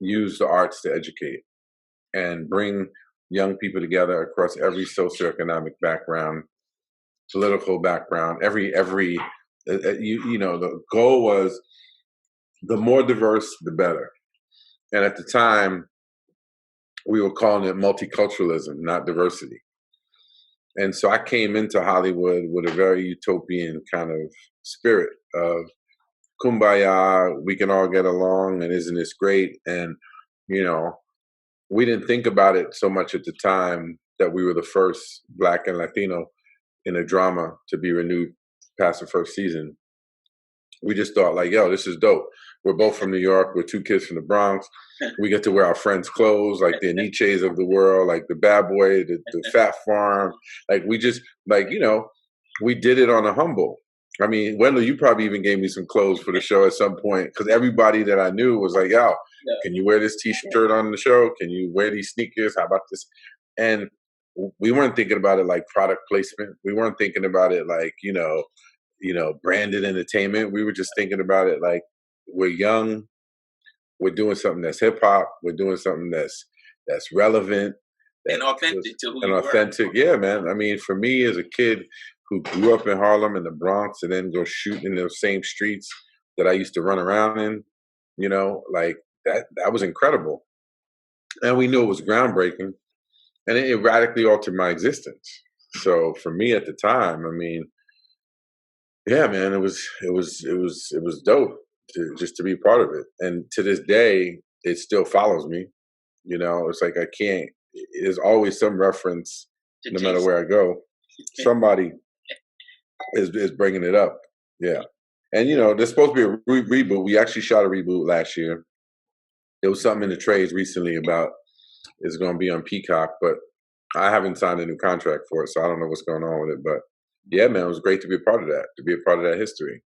use the arts to educate and bring young people together across every socioeconomic background, political background, the goal was the more diverse, the better. And at the time, we were calling it multiculturalism, not diversity. And so I came into Hollywood with a very utopian kind of spirit of kumbaya, we can all get along, and isn't this great? And, we didn't think about it so much at the time that we were the first Black and Latino in a drama to be renewed past the first season. We just thought, like, yo, this is dope. We're both from New York. We're two kids from the Bronx. We get to wear our friends' clothes, like the Nietzsche's of the world, like the Bad Boy, the Fat Farm. Like, we just, we did it on a humble. I mean, Wendell, you probably even gave me some clothes for the show at some point, because everybody that I knew was like, yo, can you wear this T-shirt on the show? Can you wear these sneakers? How about this? And we weren't thinking about it like product placement. We weren't thinking about it like, branded entertainment. We were just thinking about it like, we're young, we're doing something that's hip hop, we're doing something that's relevant and authentic to who you authentic. Yeah, man. I mean, for me as a kid who grew up in Harlem in the Bronx and then go shoot in those same streets that I used to run around in, like that was incredible. And we knew it was groundbreaking, and it radically altered my existence. So for me at the time, I mean, yeah, man, it was dope to be part of it. And to this day, it still follows me. It's like there's always some reference, no matter where I go. Somebody is bringing it up. Yeah. And, there's supposed to be a reboot. We actually shot a reboot last year. There was something in the trades recently about it's going to be on Peacock, but I haven't signed a new contract for it, so I don't know what's going on with it. But yeah, man, it was great to be a part of that, history.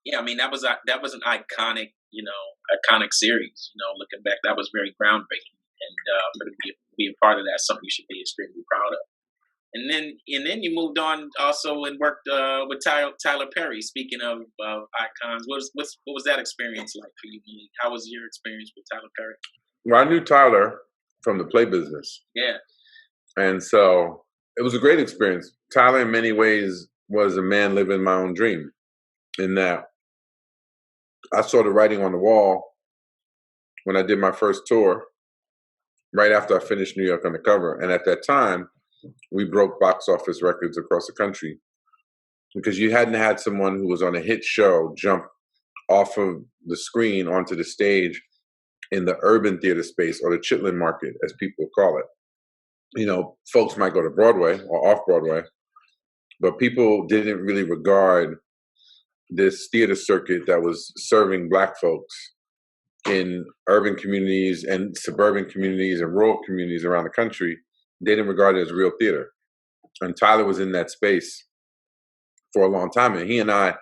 Yeah, I mean, that was an iconic, iconic series. Looking back, that was very groundbreaking, and to be a part of that, something you should be extremely proud of. And then you moved on also and worked with Tyler Perry. Speaking of icons, what was that experience like for you? How was your experience with Tyler Perry? Well, I knew Tyler from the play business. Yeah. And so it was a great experience. Tyler, in many ways, was a man living my own dream, in that I saw the writing on the wall when I did my first tour, right after I finished New York Undercover. And at that time, we broke box office records across the country, because you hadn't had someone who was on a hit show jump off of the screen onto the stage in the urban theater space, or the Chitlin market, as people call it. Folks might go to Broadway or off Broadway, but people didn't really regard this theater circuit that was serving Black folks in urban communities and suburban communities and rural communities around the country. They didn't regard it as real theater. And Tyler was in that space for a long time. And he and I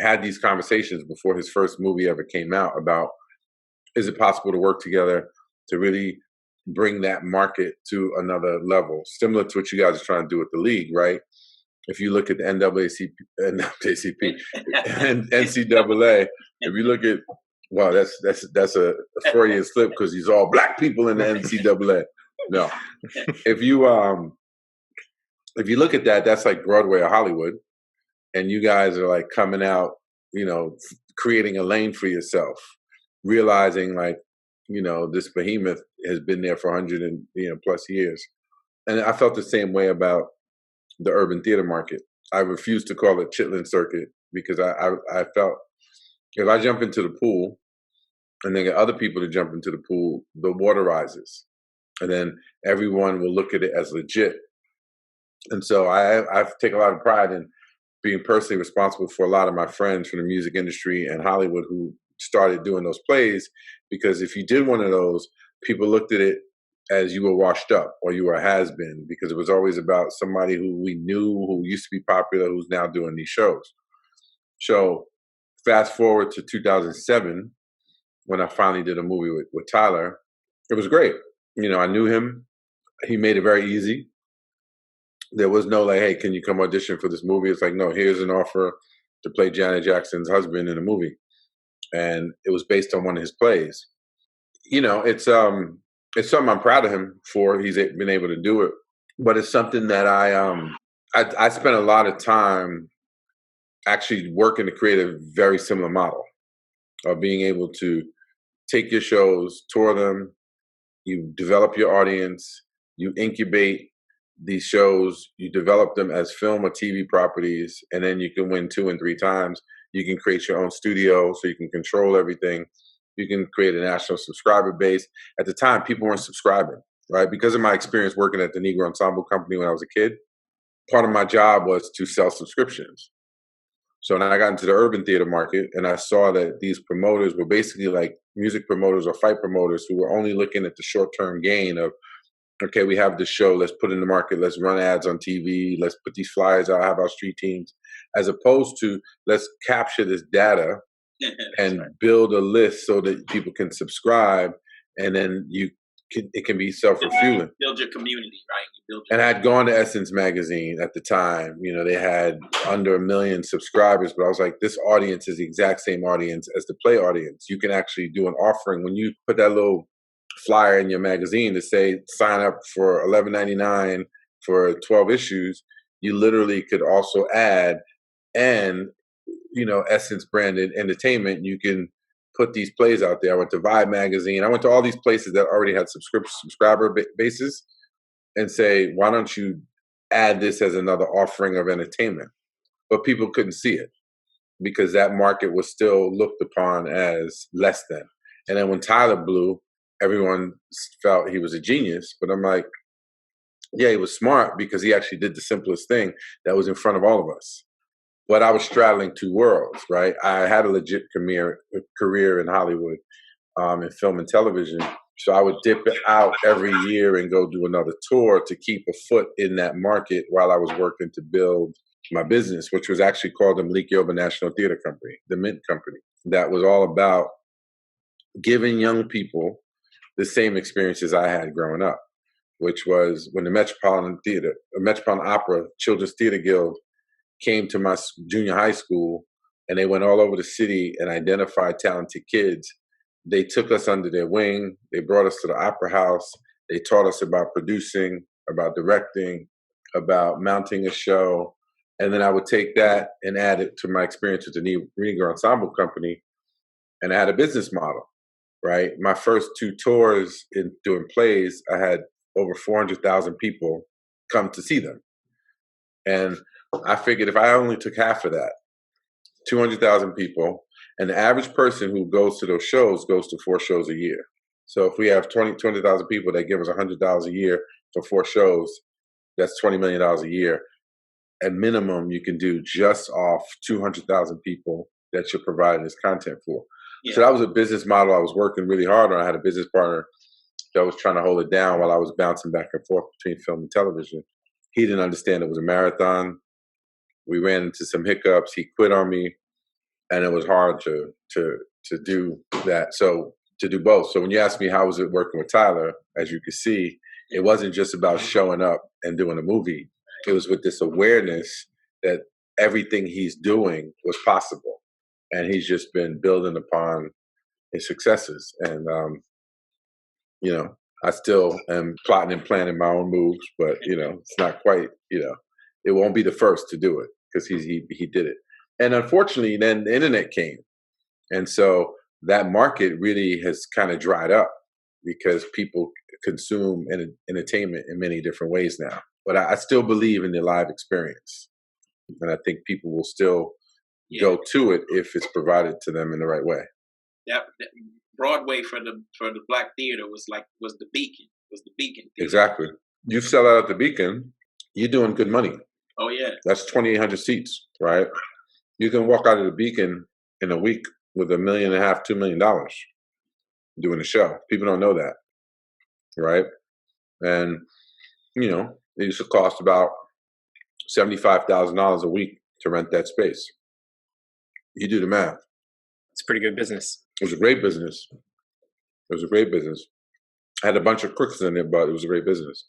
had these conversations before his first movie ever came out about, is it possible to work together to really bring that market to another level, similar to what you guys are trying to do with the league, right? If you look at the NCAA, if you look at, well, that's a Freudian slip because he's all black people in the NCAA. No, if you look at that, that's like Broadway or Hollywood, and you guys are like coming out, creating a lane for yourself, realizing like, this behemoth has been there for 100 and plus years. And I felt the same way about the urban theater market. I refused to call it Chitlin Circuit because I felt if I jump into the pool and then get other people to jump into the pool, the water rises. And then everyone will look at it as legit. And so I take a lot of pride in being personally responsible for a lot of my friends from the music industry and Hollywood who started doing those plays, because if you did one of those, people looked at it as you were washed up or you were a has-been, because it was always about somebody who we knew, who used to be popular, who's now doing these shows. So fast forward to 2007, when I finally did a movie with Tyler, it was great. I knew him. He made it very easy. There was no like, hey, can you come audition for this movie? It's like, no, here's an offer to play Janet Jackson's husband in a movie. And it was based on one of his plays. It's something I'm proud of him for. He's been able to do it, but it's something that I spent a lot of time actually working to create a very similar model of being able to take your shows, tour them, you develop your audience, you incubate these shows, you develop them as film or TV properties, and then you can win 2 and 3 times. You can create your own studio so you can control everything. You can create a national subscriber base. At the time, people weren't subscribing, right? Because of my experience working at the Negro Ensemble Company when I was a kid, part of my job was to sell subscriptions. So when I got into the urban theater market and I saw that these promoters were basically like music promoters or fight promoters who were only looking at the short-term gain of, okay, we have this show, let's put it in the market, let's run ads on TV, let's put these flyers out, have our street teams, as opposed to let's capture this data and build a list so that people can subscribe, and then it can be self-refueling. Build your community, right? And I'd gone to Essence magazine at the time. They had under 1 million subscribers, but I was like, this audience is the exact same audience as the play audience. You can actually do an offering when you put that little flyer in your magazine to say sign up for $11.99 for 12 issues. You literally could also add and Essence branded entertainment. You can put these plays out there. I went to Vibe magazine. I went to all these places that already had subscriber bases and say, why don't you add this as another offering of entertainment? But people couldn't see it because that market was still looked upon as less than. And then when Tyler blew, everyone felt he was a genius. But I'm like, yeah, he was smart because he actually did the simplest thing that was in front of all of us. But I was straddling 2 worlds, right? I had a legit career in Hollywood, in film and television. So I would dip it out every year and go do another tour to keep a foot in that market while I was working to build my business, which was actually called the Malik Yoba National Theater Company, the MYNT Company. That was all about giving young people the same experiences I had growing up, which was when the Metropolitan Opera Children's Theater Guild came to my junior high school and they went all over the city and identified talented kids. They took us under their wing. They brought us to the Opera House. They taught us about producing, about directing, about mounting a show. And then I would take that and add it to my experience with the Negro Ensemble Company. And I had a business model, right? My first 2 tours in doing plays, I had over 400,000 people come to see them. And I figured if I only took half of that, 200,000 people, and the average person who goes to those shows goes to 4 shows a year. So if we have 200,000 people that give us $100 a year for 4 shows, that's $20 million a year. At minimum, you can do just off 200,000 people that you're providing this content for. Yeah. So that was a business model I was working really hard on. I had a business partner that was trying to hold it down while I was bouncing back and forth between film and television. He didn't understand it was a marathon. We ran into some hiccups. He quit on me, and it was hard to do that. So to do both. So when you ask me how was it working with Tyler, as you can see, it wasn't just about showing up and doing a movie. It was with this awareness that everything he's doing was possible, and he's just been building upon his successes. And you know, I still am plotting and planning my own moves, but you know, it's not quite. You know, it won't be the first to do it because he did it. And unfortunately, then the internet came, and so that market really has kind of dried up because people consume entertainment in many different ways now. But I still believe in the live experience, and I think people will still go to it if it's provided to them in the right way. That Broadway for the Black theater was the beacon. Theater. Exactly. You sell out at the Beacon, you're doing good money. Oh yeah. That's 2,800 seats, right? You can walk out of the Beacon in a week with $1.5 million, $2 million doing a show. People don't know that, right? And you know, it used to cost about $75,000 a week to rent that space. You do the math. It's pretty good business. It was a great business. It was a great business. I had a bunch of crooks in it, but it was a great business.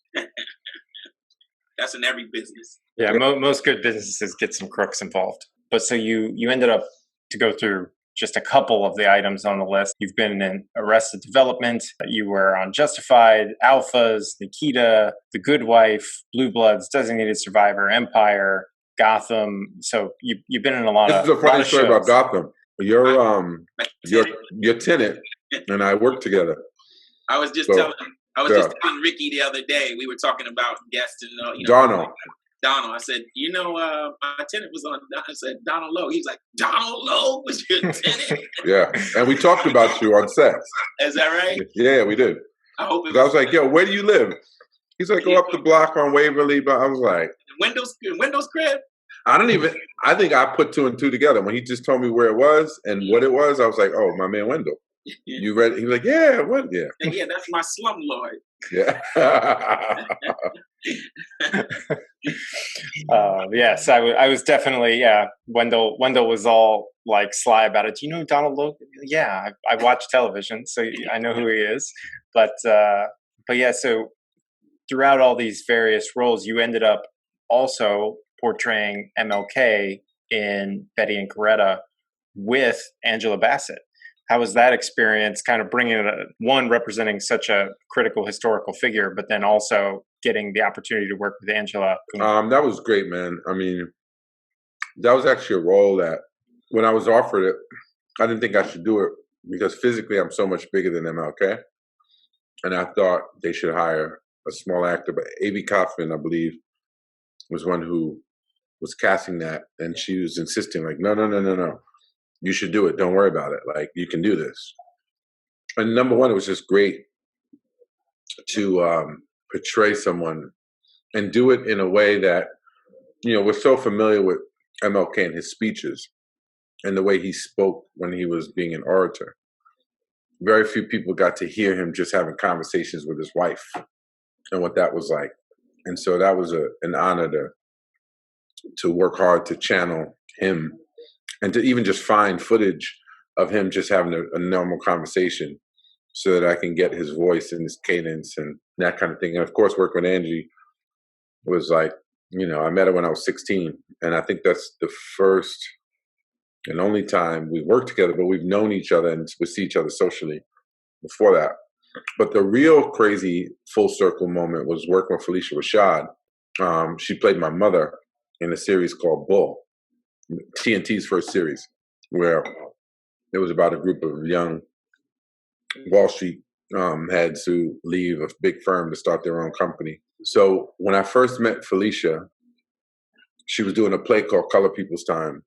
That's in every business. Yeah, most good businesses get some crooks involved. But so you ended up, to go through just a couple of the items on the list, you've been in Arrested Development, you were on Justified, Alphas, Nikita, The Good Wife, Blue Bloods, Designated Survivor, Empire, Gotham. So you've been in a lot of This is a funny story shows. about Gotham. Your tenant and I worked together. I was just telling Ricky the other day. We were talking about guests and Donald. I said, my tenant was on. I said Donald Lowe. He was like, Donald Lowe was your tenant. Yeah, and we talked about you on set. Is that right? Yeah, we did. I hope. I was like, yo, where do you live? He's like, go up the block on Waverly. But I was like, Wendell's crib. I think I put two and two together. When he just told me where it was and what it was, I was like, oh, my man Wendell. You read it? He was like, yeah, what? Yeah. Yeah, that's my slumlord. Yeah. Yes, I was definitely, Wendell was all like sly about it. Do you know Donald Logue? Yeah, I watch television, so I know who he is. But yeah, so throughout all these various roles, you ended up also portraying MLK in Betty Coretta with Angela Bassett. How was that experience, kind of bringing one, representing such a critical historical figure, but then also getting the opportunity to work with Angela? That was great, man. I mean, that was actually a role that when I was offered it, I didn't think I should do it because physically I'm so much bigger than MLK. And I thought they should hire a small actor. But A.B. Kaufman, I believe, was one who was casting that. And she was insisting, like, no. You should do it. Don't worry about it. Like, you can do this. And number one, it was just great to portray someone and do it in a way that, we're so familiar with MLK and his speeches and the way he spoke when he was being an orator. Very few people got to hear him just having conversations with his wife and what that was like. And so that was an honor to work hard to channel him and to even just find footage of him just having a normal conversation so that I can get his voice and his cadence and that kind of thing. And of course, working with Angie was like, I met her when I was 16. And I think that's the first and only time we worked together, but we've known each other and we see each other socially before that. But the real crazy full circle moment was working with Phylicia Rashad. She played my mother in a series called Bull, TNT's first series, where it was about a group of young Wall Street heads who leave a big firm to start their own company. So when I first met Phylicia, she was doing a play called Color People's Time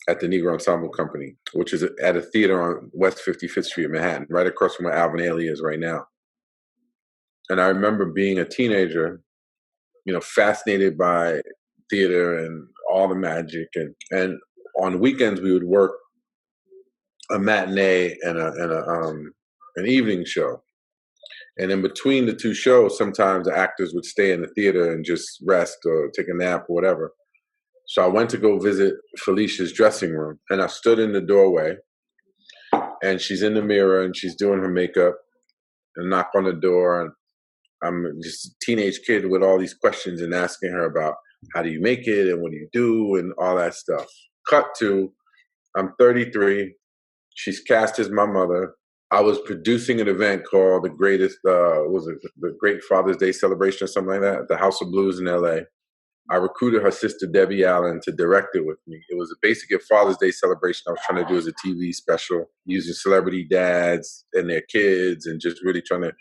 at the Negro Ensemble Company, which is at a theater on West 55th Street in Manhattan, right across from where Alvin Ailey is right now. And I remember being a teenager, fascinated by theater and all the magic, and on weekends we would work a matinee and an evening show, And in between the two shows, sometimes the actors would stay in the theater and just rest or take a nap or whatever. So I went to go visit Phylicia's dressing room, and I stood in the doorway, and she's in the mirror and she's doing her makeup, and knock on the door, and I'm just a teenage kid with all these questions and asking her about how do you make it and what do you do and all that stuff. Cut to, I'm 33. She's cast as my mother. I was producing an event called the Great Father's Day Celebration or something like that at the House of Blues in LA. I recruited her sister, Debbie Allen, to direct it with me. It was basically a Father's Day celebration I was trying to do as a TV special, using celebrity dads and their kids and just really trying to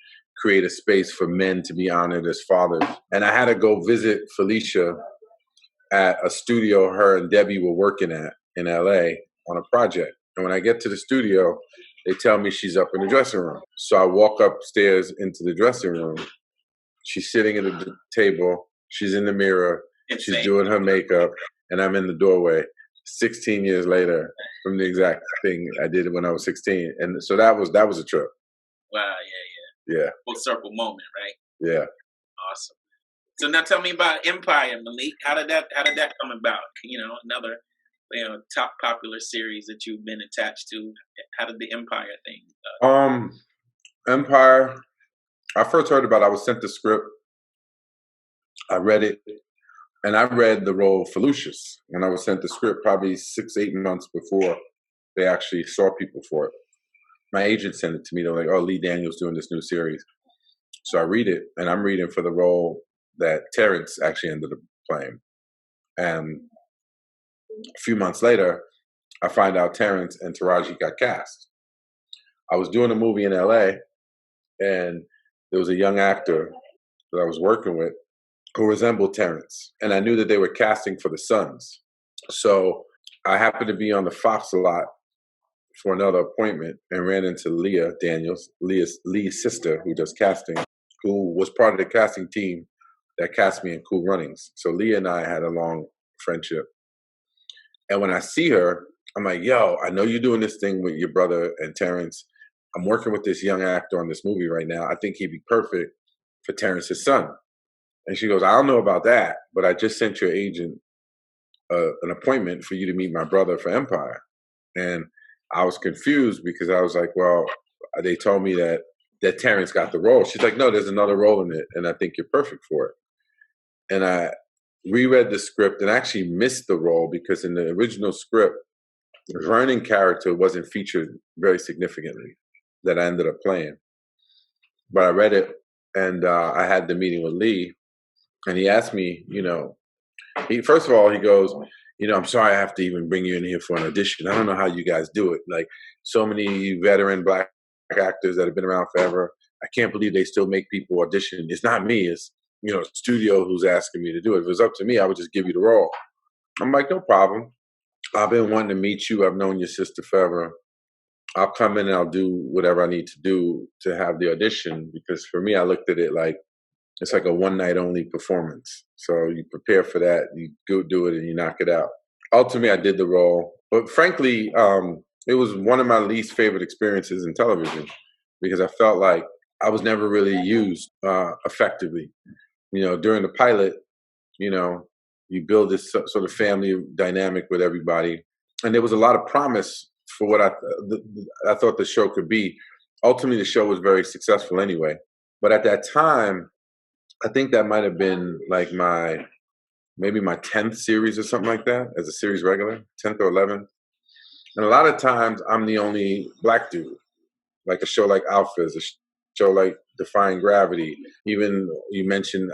create a space for men to be honored as fathers. And I had to go visit Phylicia at a studio her and Debbie were working at in LA on a project. And when I get to the studio, they tell me she's up in the dressing room. So I walk upstairs into the dressing room. She's sitting at the table. She's in the mirror. She's doing her makeup. And I'm in the doorway 16 years later from the exact thing I did when I was 16. And so that was a trip. Wow, yeah. Full circle moment, right? Yeah. Awesome. So now tell me about Empire, Malik. How did that come about? Another top popular series that you've been attached to. How did the Empire thing? Empire. I first heard about it. I was sent the script. I read it, and I read the role of Felicia's when I was sent the script probably 6-8 months before they actually saw people for it. My agent sent it to me. They're like, "Oh, Lee Daniels doing this new series." So I read it, and I'm reading for the role that Terrence actually ended up playing. And a few months later, I find out Terrence and Taraji got cast. I was doing a movie in LA, and there was a young actor that I was working with who resembled Terrence. And I knew that they were casting for the Sons. So I happened to be on the Fox a lot for another appointment and ran into Leah Daniels, Lee's sister, who does casting, who was part of the casting team that cast me in Cool Runnings. So Leah and I had a long friendship. And when I see her, I'm like, "Yo, I know you're doing this thing with your brother and Terrence. I'm working with this young actor on this movie right now. I think he'd be perfect for Terrence's son." And she goes, "I don't know about that, but I just sent your agent an appointment for you to meet my brother for Empire." And I was confused because I was like, "Well, they told me that Terrence got the role." She's like, "No, there's another role in it, and I think you're perfect for it." And I reread the script and actually missed the role because in the original script, the Vernon character wasn't featured very significantly that I ended up playing. But I read it, and I had the meeting with Lee, and he asked me, first of all, he goes, "I'm sorry I have to even bring you in here for an audition. I don't know how you guys do it. Like, so many veteran Black actors that have been around forever. I can't believe they still make people audition. It's not me. It's, the studio who's asking me to do it. If it was up to me, I would just give you the role." I'm like, "No problem. I've been wanting to meet you. I've known your sister forever. I'll come in and I'll do whatever I need to do to have the audition." Because for me, I looked at it like it's like a one night only performance. So you prepare for that, you go do it, and you knock it out. Ultimately, I did the role. But frankly, it was one of my least favorite experiences in television because I felt like I was never really used effectively. During the pilot, you build this sort of family dynamic with everybody. And there was a lot of promise for what I thought the show could be. Ultimately, the show was very successful anyway. But at that time, I think that might have been like maybe my 10th series or something like that as a series regular, 10th or 11th. And a lot of times I'm the only Black dude, like a show like Alphas, a show like Defying Gravity. Even you mentioned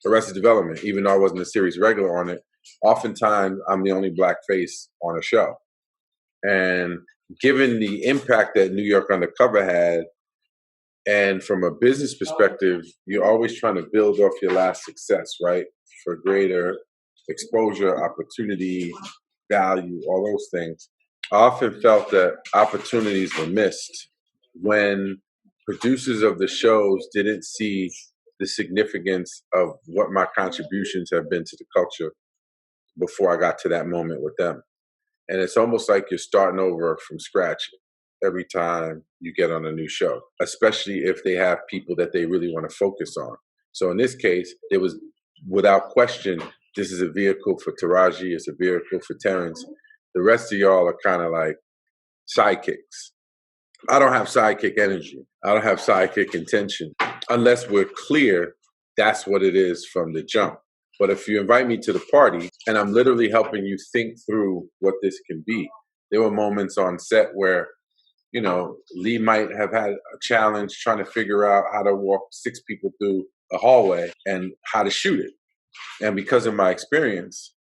Arrested Development, even though I wasn't a series regular on it, oftentimes I'm the only Black face on a show. And given the impact that New York Undercover had, and from a business perspective, you're always trying to build off your last success, right? For greater exposure, opportunity, value, all those things. I often felt that opportunities were missed when producers of the shows didn't see the significance of what my contributions have been to the culture before I got to that moment with them. And it's almost like you're starting over from scratch every time you get on a new show, especially if they have people that they really want to focus on. So in this case, there was, without question, this is a vehicle for Taraji, it's a vehicle for Terrence. The rest of y'all are kind of like sidekicks. I don't have sidekick energy. I don't have sidekick intention unless we're clear that's what it is from the jump. But if you invite me to the party and I'm literally helping you think through what this can be, there were moments on set where, you know, Lee might have had a challenge trying to figure out how to walk 6 people through a hallway and how to shoot it. And because of my experience,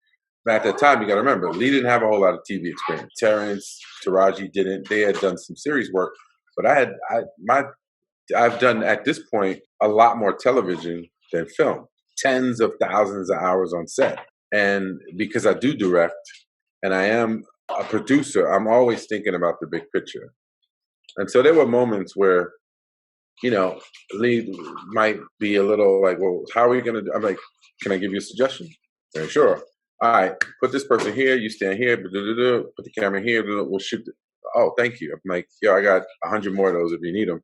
at that time, you got to remember, Lee didn't have a whole lot of TV experience. Terrence, Taraji didn't. They had done some series work, but I've done at this point a lot more television than film. Tens of thousands of hours on set. And because I do direct and I am a producer, I'm always thinking about the big picture. And so there were moments where, you know, Lee might be a little like, well, how are we going to do? I'm like, can I give you a suggestion? Yeah, sure. All right, put this person here, you stand here, put the camera here, we'll shoot. Oh, thank you. I'm like, yo, I got 100 more of those if you need them.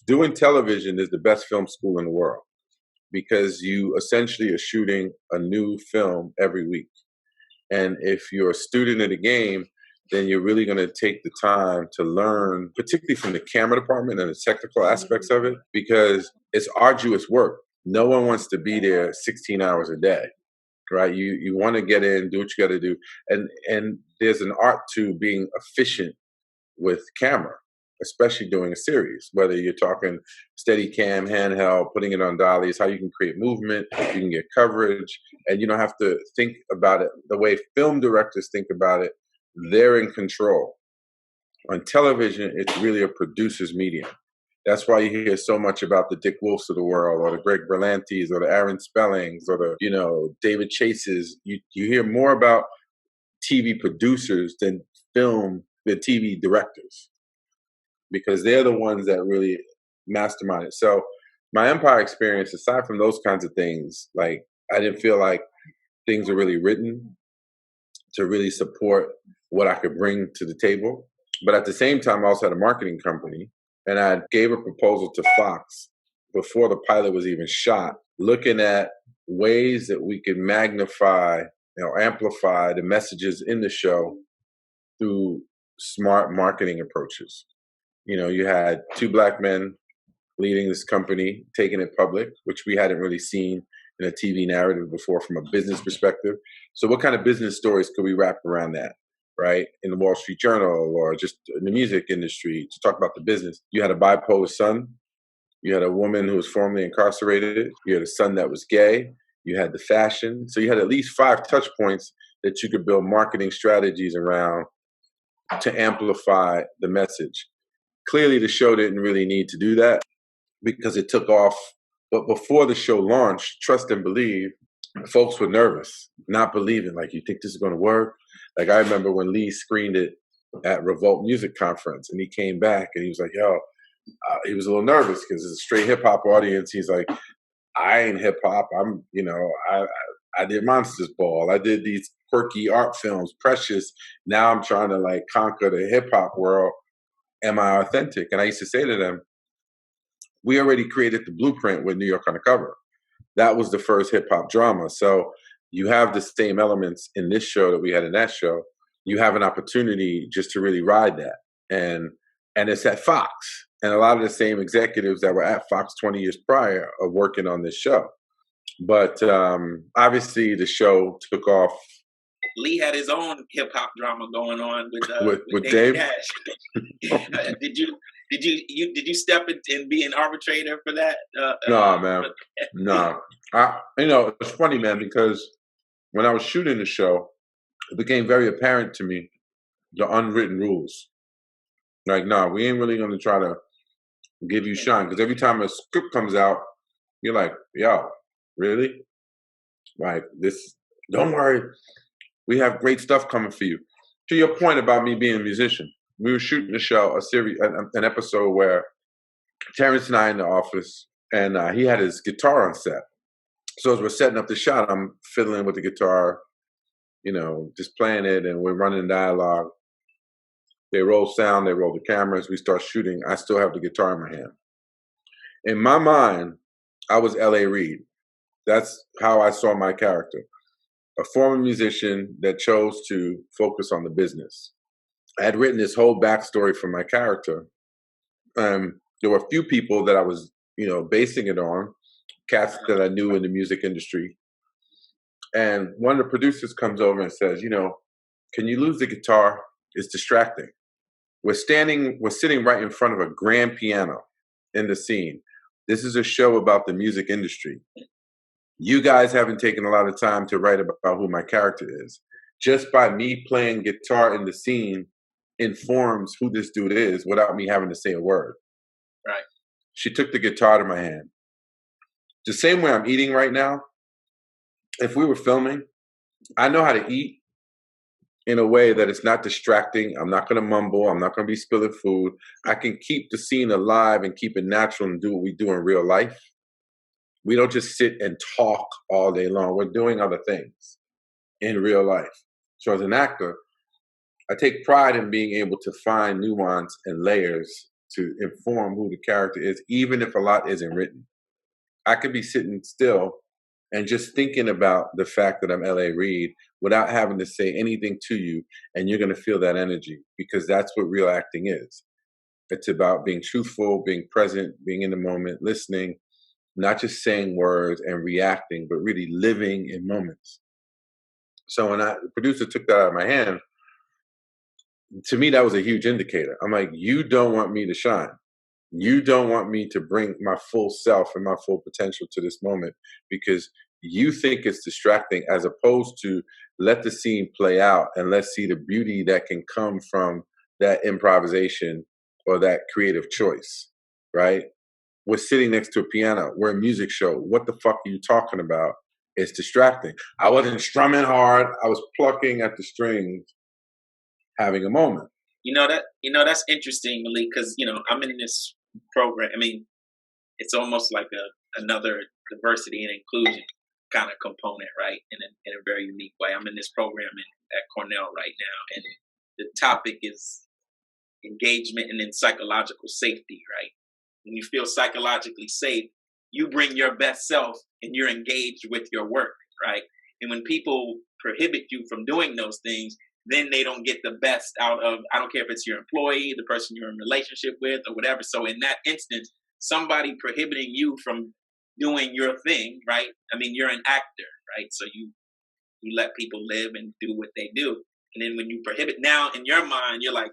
Doing television is the best film school in the world, because you essentially are shooting a new film every week. And if you're a student of the game, then you're really going to take the time to learn, particularly from the camera department and the technical aspects of it, because it's arduous work. No one wants to be there 16 hours a day, right? You want to get in, do what you got to do. And there's an art to being efficient with camera, especially doing a series, whether you're talking steady cam, handheld, putting it on dollies, how you can create movement, you can get coverage, and you don't have to think about it the way film directors think about it. They're in control. On television, it's really a producer's medium. That's why you hear so much about the Dick Wolfs of the world, or the Greg Berlantes, or the Aaron Spellings, or the, you know, David Chases. You hear more about TV producers than TV directors, because they're the ones that really mastermind it. So my Empire experience, aside from those kinds of things, like, I didn't feel like things were really written to really support what I could bring to the table. But at the same time, I also had a marketing company, and I gave a proposal to Fox before the pilot was even shot, looking at ways that we could magnify, you know, amplify the messages in the show through smart marketing approaches. You know, you had 2 Black men leading this company, taking it public, which we hadn't really seen in a TV narrative before from a business perspective. So what kind of business stories could we wrap around that, right? In the Wall Street Journal, or just in the music industry, to talk about the business. You had a bipolar son. You had a woman who was formerly incarcerated. You had a son that was gay. You had the fashion. So you had at least 5 touch points that you could build marketing strategies around to amplify the message. Clearly, the show didn't really need to do that because it took off. But before the show launched, Trust and Believe, folks were nervous, not believing, like, you think this is going to work? Like, I remember when Lee screened it at Revolt Music Conference, and he came back and he was like, yo, he was a little nervous because it's a straight hip hop audience. He's like, I ain't hip hop. I'm, you know, I did Monsters Ball. I did these quirky art films, Precious. Now I'm trying to like conquer the hip hop world. Am I authentic? And I used to say to them, we already created the blueprint with New York Undercover. That was the first hip hop drama. So you have the same elements in this show that we had in that show. You have an opportunity just to really ride that. And it's at Fox. And a lot of the same executives that were at Fox 20 years prior are working on this show. But obviously the show took off. Lee had his own hip hop drama going on with Dave. Dash. Did you step in and be an arbitrator for that? No, man. No. You know, it's funny, man, because when I was shooting the show, it became very apparent to me the unwritten rules. Like, no, we ain't really going to try to give you shine. Because every time a script comes out, you're like, yo, really? Like, this, don't worry. We have great stuff coming for you. To your point about me being a musician, we were shooting a show, a series, an episode where Terrence and I in the office, and he had his guitar on set. So as we're setting up the shot, I'm fiddling with the guitar, you know, just playing it, and we're running dialogue. They roll sound, they roll the cameras, we start shooting. I still have the guitar in my hand. In my mind, I was L.A. Reid. That's how I saw my character. A former musician that chose to focus on the business. I had written this whole backstory for my character. There were a few people that I was, basing it on, cats that I knew in the music industry. And one of the producers comes over and says, can you lose the guitar? It's distracting. We're sitting right in front of a grand piano in the scene. This is a show about the music industry. You guys haven't taken a lot of time to write about who my character is. Just by me playing guitar in the scene informs who this dude is without me having to say a word. Right. She took the guitar to my hand. The same way I'm eating right now, if we were filming, I know how to eat in a way that it's not distracting. I'm not going to mumble. I'm not going to be spilling food. I can keep the scene alive and keep it natural and do what we do in real life. We don't just sit and talk all day long. We're doing other things in real life. So as an actor, I take pride in being able to find nuance and layers to inform who the character is, even if a lot isn't written. I could be sitting still and just thinking about the fact that I'm L.A. Reid without having to say anything to you, and you're going to feel that energy, because that's what real acting is. It's about being truthful, being present, being in the moment, listening, not just saying words and reacting, but really living in moments. So when the producer took that out of my hand, to me, that was a huge indicator. I'm like, you don't want me to shine. You don't want me to bring my full self and my full potential to this moment because you think it's distracting, as opposed to let the scene play out and let's see the beauty that can come from that improvisation or that creative choice, right? We're sitting next to a piano. We're a music show. What the fuck are you talking about? It's distracting. I wasn't strumming hard. I was plucking at the strings, having a moment. That's interesting, Malik, because I'm in this program. I mean, it's almost like another diversity and inclusion kind of component, right? In a very unique way. I'm in this program at Cornell right now, and the topic is engagement and then psychological safety, right? When you feel psychologically safe, you bring your best self and you're engaged with your work, right? And when people prohibit you from doing those things, then they don't get the best out of, I don't care if it's your employee, the person you're in a relationship with, or whatever. So in that instance, somebody prohibiting you from doing your thing, right? I mean, you're an actor, right? So you let people live and do what they do. And then when you prohibit, now in your mind, you're like,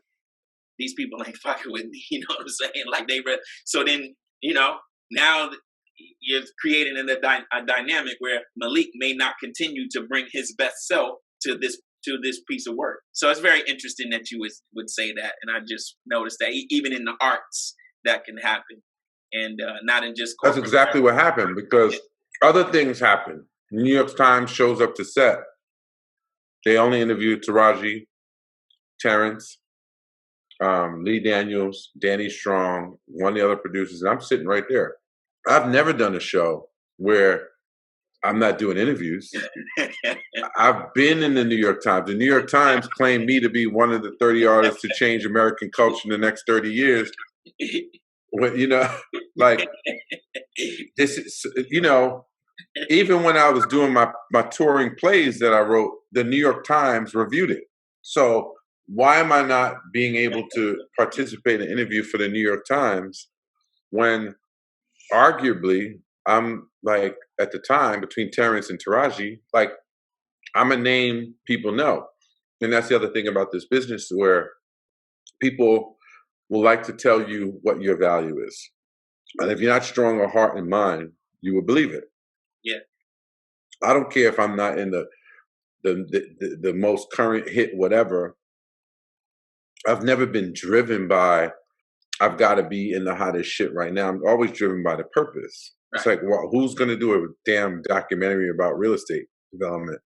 these people ain't fucking with me, you know what I'm saying? Like so then, now you're creating a dynamic where Malik may not continue to bring his best self to this piece of work. So it's very interesting that you would say that. And I just noticed that even in the arts, that can happen. And not in just That's exactly what happened, because other things happen. New York Times shows up to set. They only interviewed Taraji, Terrence, Lee Daniels, Danny Strong, one of the other producers, and I'm sitting right there. I've never done a show where I'm not doing interviews. I've been in the New York Times. The New York Times claimed me to be one of the 30 artists to change American culture in the next 30 years. When, like, this is, even when I was doing my touring plays that I wrote, the New York Times reviewed it. So why am I not being able to participate in an interview for the New York Times when arguably I'm like, at the time, between Terrence and Taraji, like, I'm a name people know. And that's the other thing about this business, where people will like to tell you what your value is. And if you're not strong of heart and mind, you will believe it. Yeah. I don't care if I'm not in the most current hit, whatever. I've never been driven by, I've got to be in the hottest shit right now. I'm always driven by the purpose. Right. It's like, well, who's going to do a damn documentary about real estate development?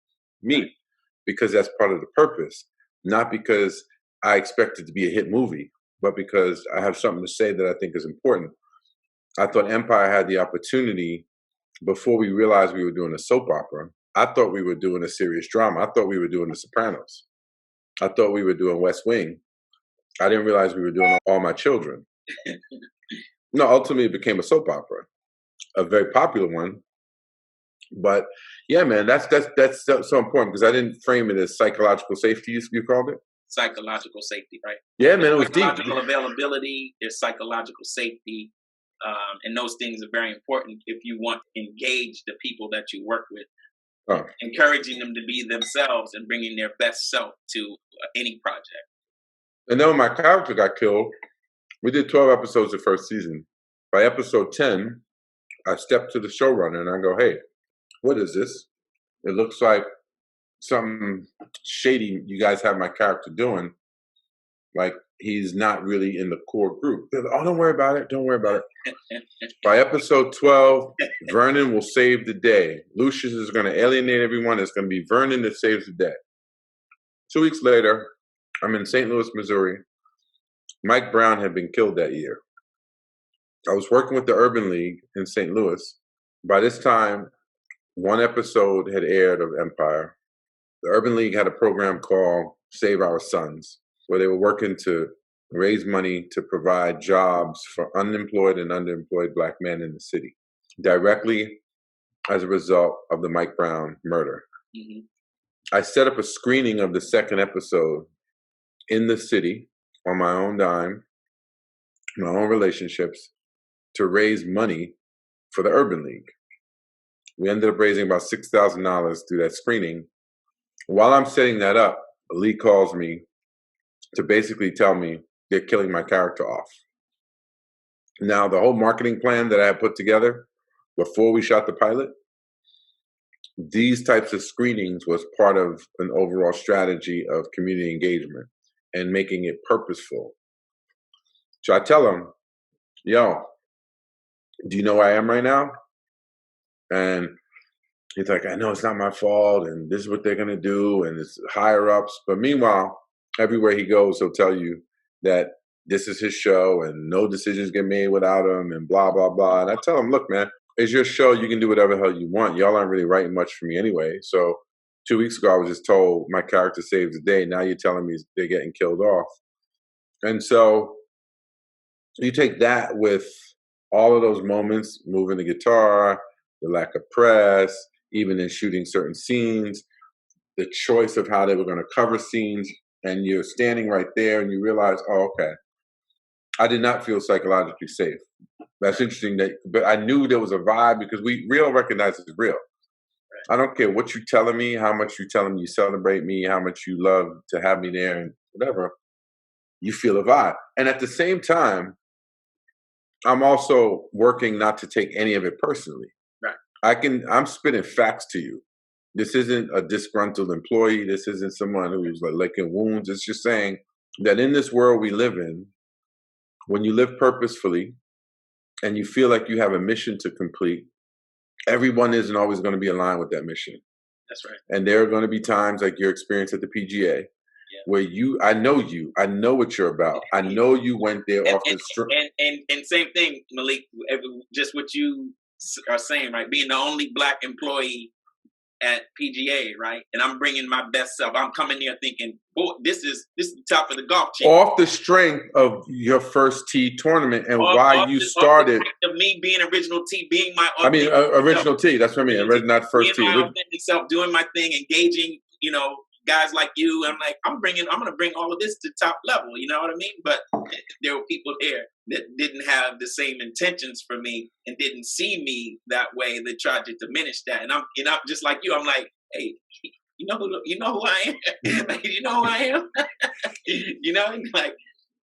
Me. Because that's part of the purpose. Not because I expect it to be a hit movie, but because I have something to say that I think is important. I thought Empire had the opportunity, before we realized we were doing a soap opera, I thought we were doing a serious drama. I thought we were doing The Sopranos. I thought we were doing West Wing. I didn't realize we were doing All My Children. No, ultimately it became a soap opera, a very popular one. But yeah, man, that's so important because I didn't frame it as psychological safety, you called it? Psychological safety, right? Yeah, man, it was deep. Psychological availability, there's psychological safety. And those things are very important if you want to engage the people that you work with, encouraging them to be themselves and bringing their best self to any project. And then when my character got killed, we did 12 episodes the first season. By episode 10, I stepped to the showrunner and I go, hey, what is this? It looks like something shady you guys have my character doing. Like he's not really in the core group. They're like, oh, don't worry about it. Don't worry about it. By episode 12, Vernon will save the day. Lucius is going to alienate everyone. It's going to be Vernon that saves the day. 2 weeks later, I'm in St. Louis, Missouri. Mike Brown had been killed that year. I was working with the Urban League in St. Louis. By this time, one episode had aired of Empire. The Urban League had a program called Save Our Sons, where they were working to raise money to provide jobs for unemployed and underemployed Black men in the city, directly as a result of the Mike Brown murder. Mm-hmm. I set up a screening of the second episode in the city on my own dime, my own relationships, to raise money for the Urban League. We ended up raising about $6,000 through that screening. While I'm setting that up, a league calls me to basically tell me they're killing my character off. Now, the whole marketing plan that I had put together before we shot the pilot, these types of screenings was part of an overall strategy of community engagement and making it purposeful. So I tell them, yo, do you know where I am right now? And he's like, I know it's not my fault, and this is what they're going to do, and it's higher ups. But meanwhile, everywhere he goes, he'll tell you that this is his show and no decisions get made without him and blah, blah, blah. And I tell him, look, man, it's your show. You can do whatever the hell you want. Y'all aren't really writing much for me anyway. So 2 weeks ago, I was just told my character saves the day. Now you're telling me they're getting killed off. And so you take that with all of those moments, moving the guitar, the lack of press, even in shooting certain scenes, the choice of how they were going to cover scenes, and you're standing right there and you realize, oh, okay, I did not feel psychologically safe. That's interesting, but I knew there was a vibe because real recognizes real. I don't care what you're telling me, how much you're telling me you celebrate me, how much you love to have me there and whatever, you feel a vibe. And at the same time, I'm also working not to take any of it personally. Right. I'm spitting facts to you. This isn't a disgruntled employee. This isn't someone who's like licking wounds. It's just saying that in this world we live in, when you live purposefully and you feel like you have a mission to complete, everyone isn't always going to be aligned with that mission. That's right. And there are going to be times like your experience at the PGA where I know what you're about. I know you went there off the strength. And same thing, Malik, just what you are saying, right? Being the only Black employee at PGA, right? And I'm bringing my best self. I'm coming there thinking, boy, this is the top of the golf chain. Off the strength of your first tee tournament and why you started. Of me being original tee, being my original tee. That's what I mean. Not first tee. Being my authentic self, doing my thing, engaging, guys like you. I'm like, I'm going to bring all of this to top level. You know what I mean? But there were people there that didn't have the same intentions for me and didn't see me that way. That tried to diminish that. And I'm just like you. I'm like, hey, you know who I am? You know who I am? Like,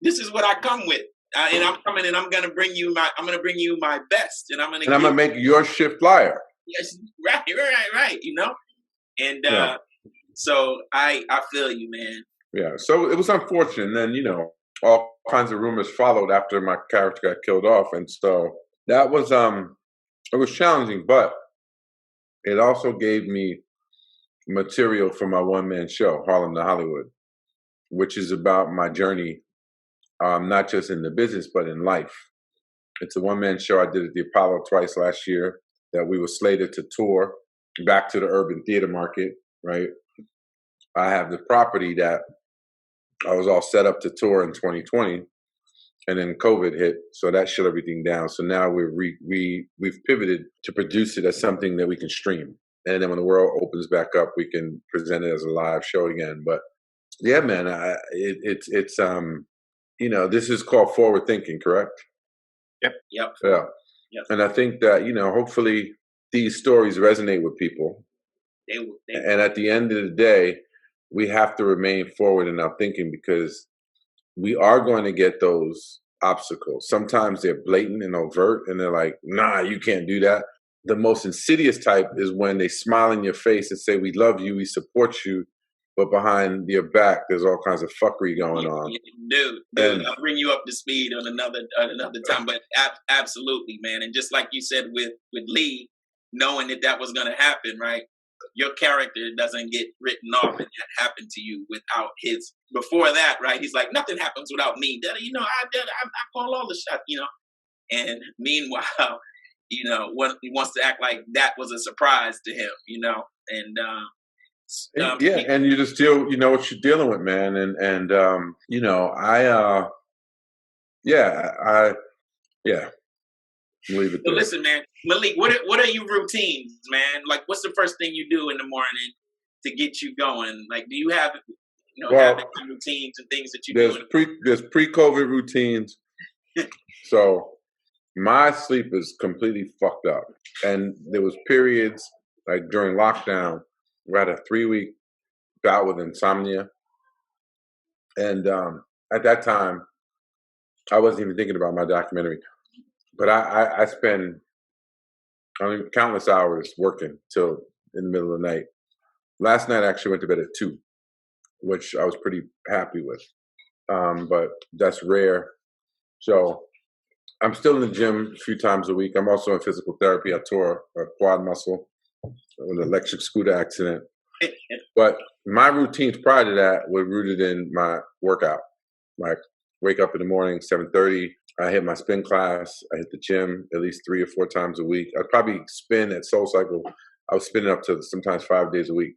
this is what I come with. And I'm coming and I'm going to bring you my best. And I'm going to make your shit flyer. Yes. Right. And, so I feel you, man. Yeah. So it was unfortunate. And then, all kinds of rumors followed after my character got killed off. And so that was, it was challenging, but it also gave me material for my one-man show, Harlem to Hollywood, which is about my journey, not just in the business, but in life. It's a one-man show I did at the Apollo twice last year that we were slated to tour back to the urban theater market, right? I have the property that I was all set up to tour in 2020, and then COVID hit, so that shut everything down. So now we've pivoted to produce it as something that we can stream, and then when the world opens back up, we can present it as a live show again. But yeah, man, it's this is called forward thinking, correct? Yep. Yeah. Yep. And I think that hopefully these stories resonate with people. They And at the end of the day, we have to remain forward in our thinking, because we are going to get those obstacles. Sometimes they're blatant and overt, and they're like, nah, you can't do that. The most insidious type is when they smile in your face and say, we love you, we support you, but behind your back, there's all kinds of fuckery going on. Dude, I'll bring you up to speed on another time. But absolutely, man. And just like you said with Lee, knowing that was going to happen, right? Your character doesn't get written off, and that happened to you without his. Before that, right? He's like, nothing happens without me. I call all the shots, And meanwhile, he wants to act like that was a surprise to him, and. And you just deal, what you're dealing with, man. And leave it there. Listen, man, Malik, what are your routines, man? Like, what's the first thing you do in the morning to get you going? Like, do you have, habits and routines and things that you do? There's pre-COVID routines. So my sleep is completely fucked up. And there was periods, like during lockdown, we had a 3-week bout with insomnia. And at that time, I wasn't even thinking about my documentary. But I spend countless hours working till in the middle of the night. Last night, I actually went to bed at 2, which I was pretty happy with. But that's rare. So I'm still in the gym a few times a week. I'm also in physical therapy. I tore a quad muscle with an electric scooter accident. But my routines prior to that were rooted in my workout. Like, wake up in the morning, 7:30. I hit my spin class. I hit the gym at least 3 or 4 times a week. I'd probably spin at Soul Cycle. I was spinning up to sometimes 5 days a week.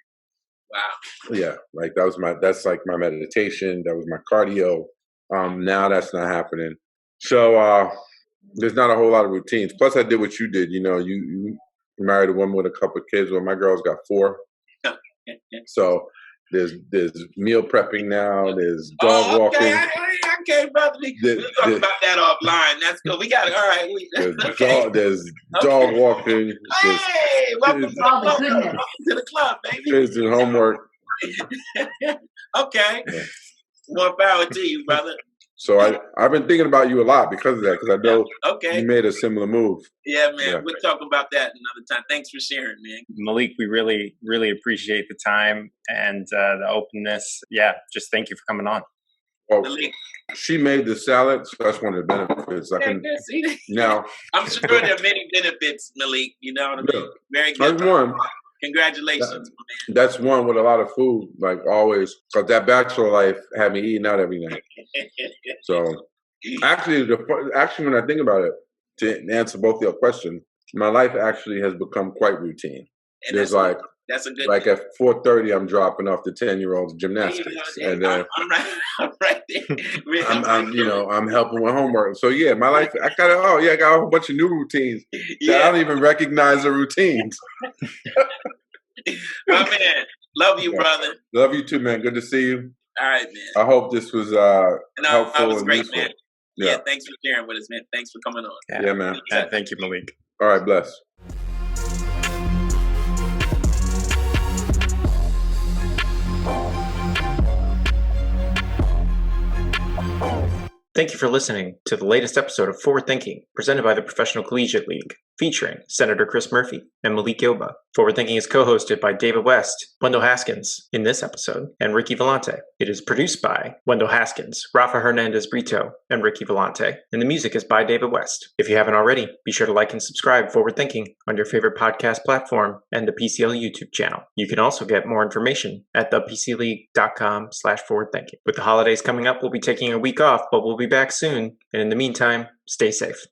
Wow. Yeah, like that's like my meditation. That was my cardio. Now that's not happening. So there's not a whole lot of routines. Plus, I did what you did. You married a woman with a couple of kids. Well, my girl's got 4. So there's meal prepping now. There's dog walking. Okay, brother. We'll talk about that offline. That's good. We got it. All right. There's dog walking. Hey, welcome to the club, baby. Kids and homework. Okay. Yeah. More power to you, brother. So I've been thinking about you a lot because of that, because I know you made a similar move. Yeah, man. Yeah. We'll talk about that another time. Thanks for sharing, man. Malik, we really, really appreciate the time and the openness. Yeah, just thank you for coming on. Well, she made the salad, so that's one of the benefits. Now, I'm sure there are many benefits, Malik. You know what I mean? Very good. That's one. Congratulations, man. That's one with a lot of food, like always. Because that bachelor life had me eating out every night. So, actually, when I think about it, to answer both your questions, my life actually has become quite routine. And There's that's a good like at 4:30, I'm dropping off the 10-year-old's gymnastics, and then I'm right there. I'm helping with homework. So yeah, my life, I got a whole bunch of new routines that I don't even recognize the routines. My man, love you, brother. Love you too, man. Good to see you. All right, man. I hope this was helpful. That was great, useful. man. Yeah, thanks for sharing with us, man. Thanks for coming on. Yeah, man. Thank you, Malik. All right, bless. Thank you for listening to the latest episode of Forward Thinking, presented by the Professional Collegiate League, featuring Senator Chris Murphy and Malik Yoba. Forward Thinking is co-hosted by David West, Wendell Haskins in this episode, and Ricky Vellante. It is produced by Wendell Haskins, Rafa Hernandez Brito, and Ricky Vellante, and the music is by David West. If you haven't already, be sure to like and subscribe Forward Thinking on your favorite podcast platform and the PCL YouTube channel. You can also get more information at thepcleague.com/forwardthinking. With the holidays coming up, we'll be taking a week off, but we'll be back soon. And in the meantime, stay safe.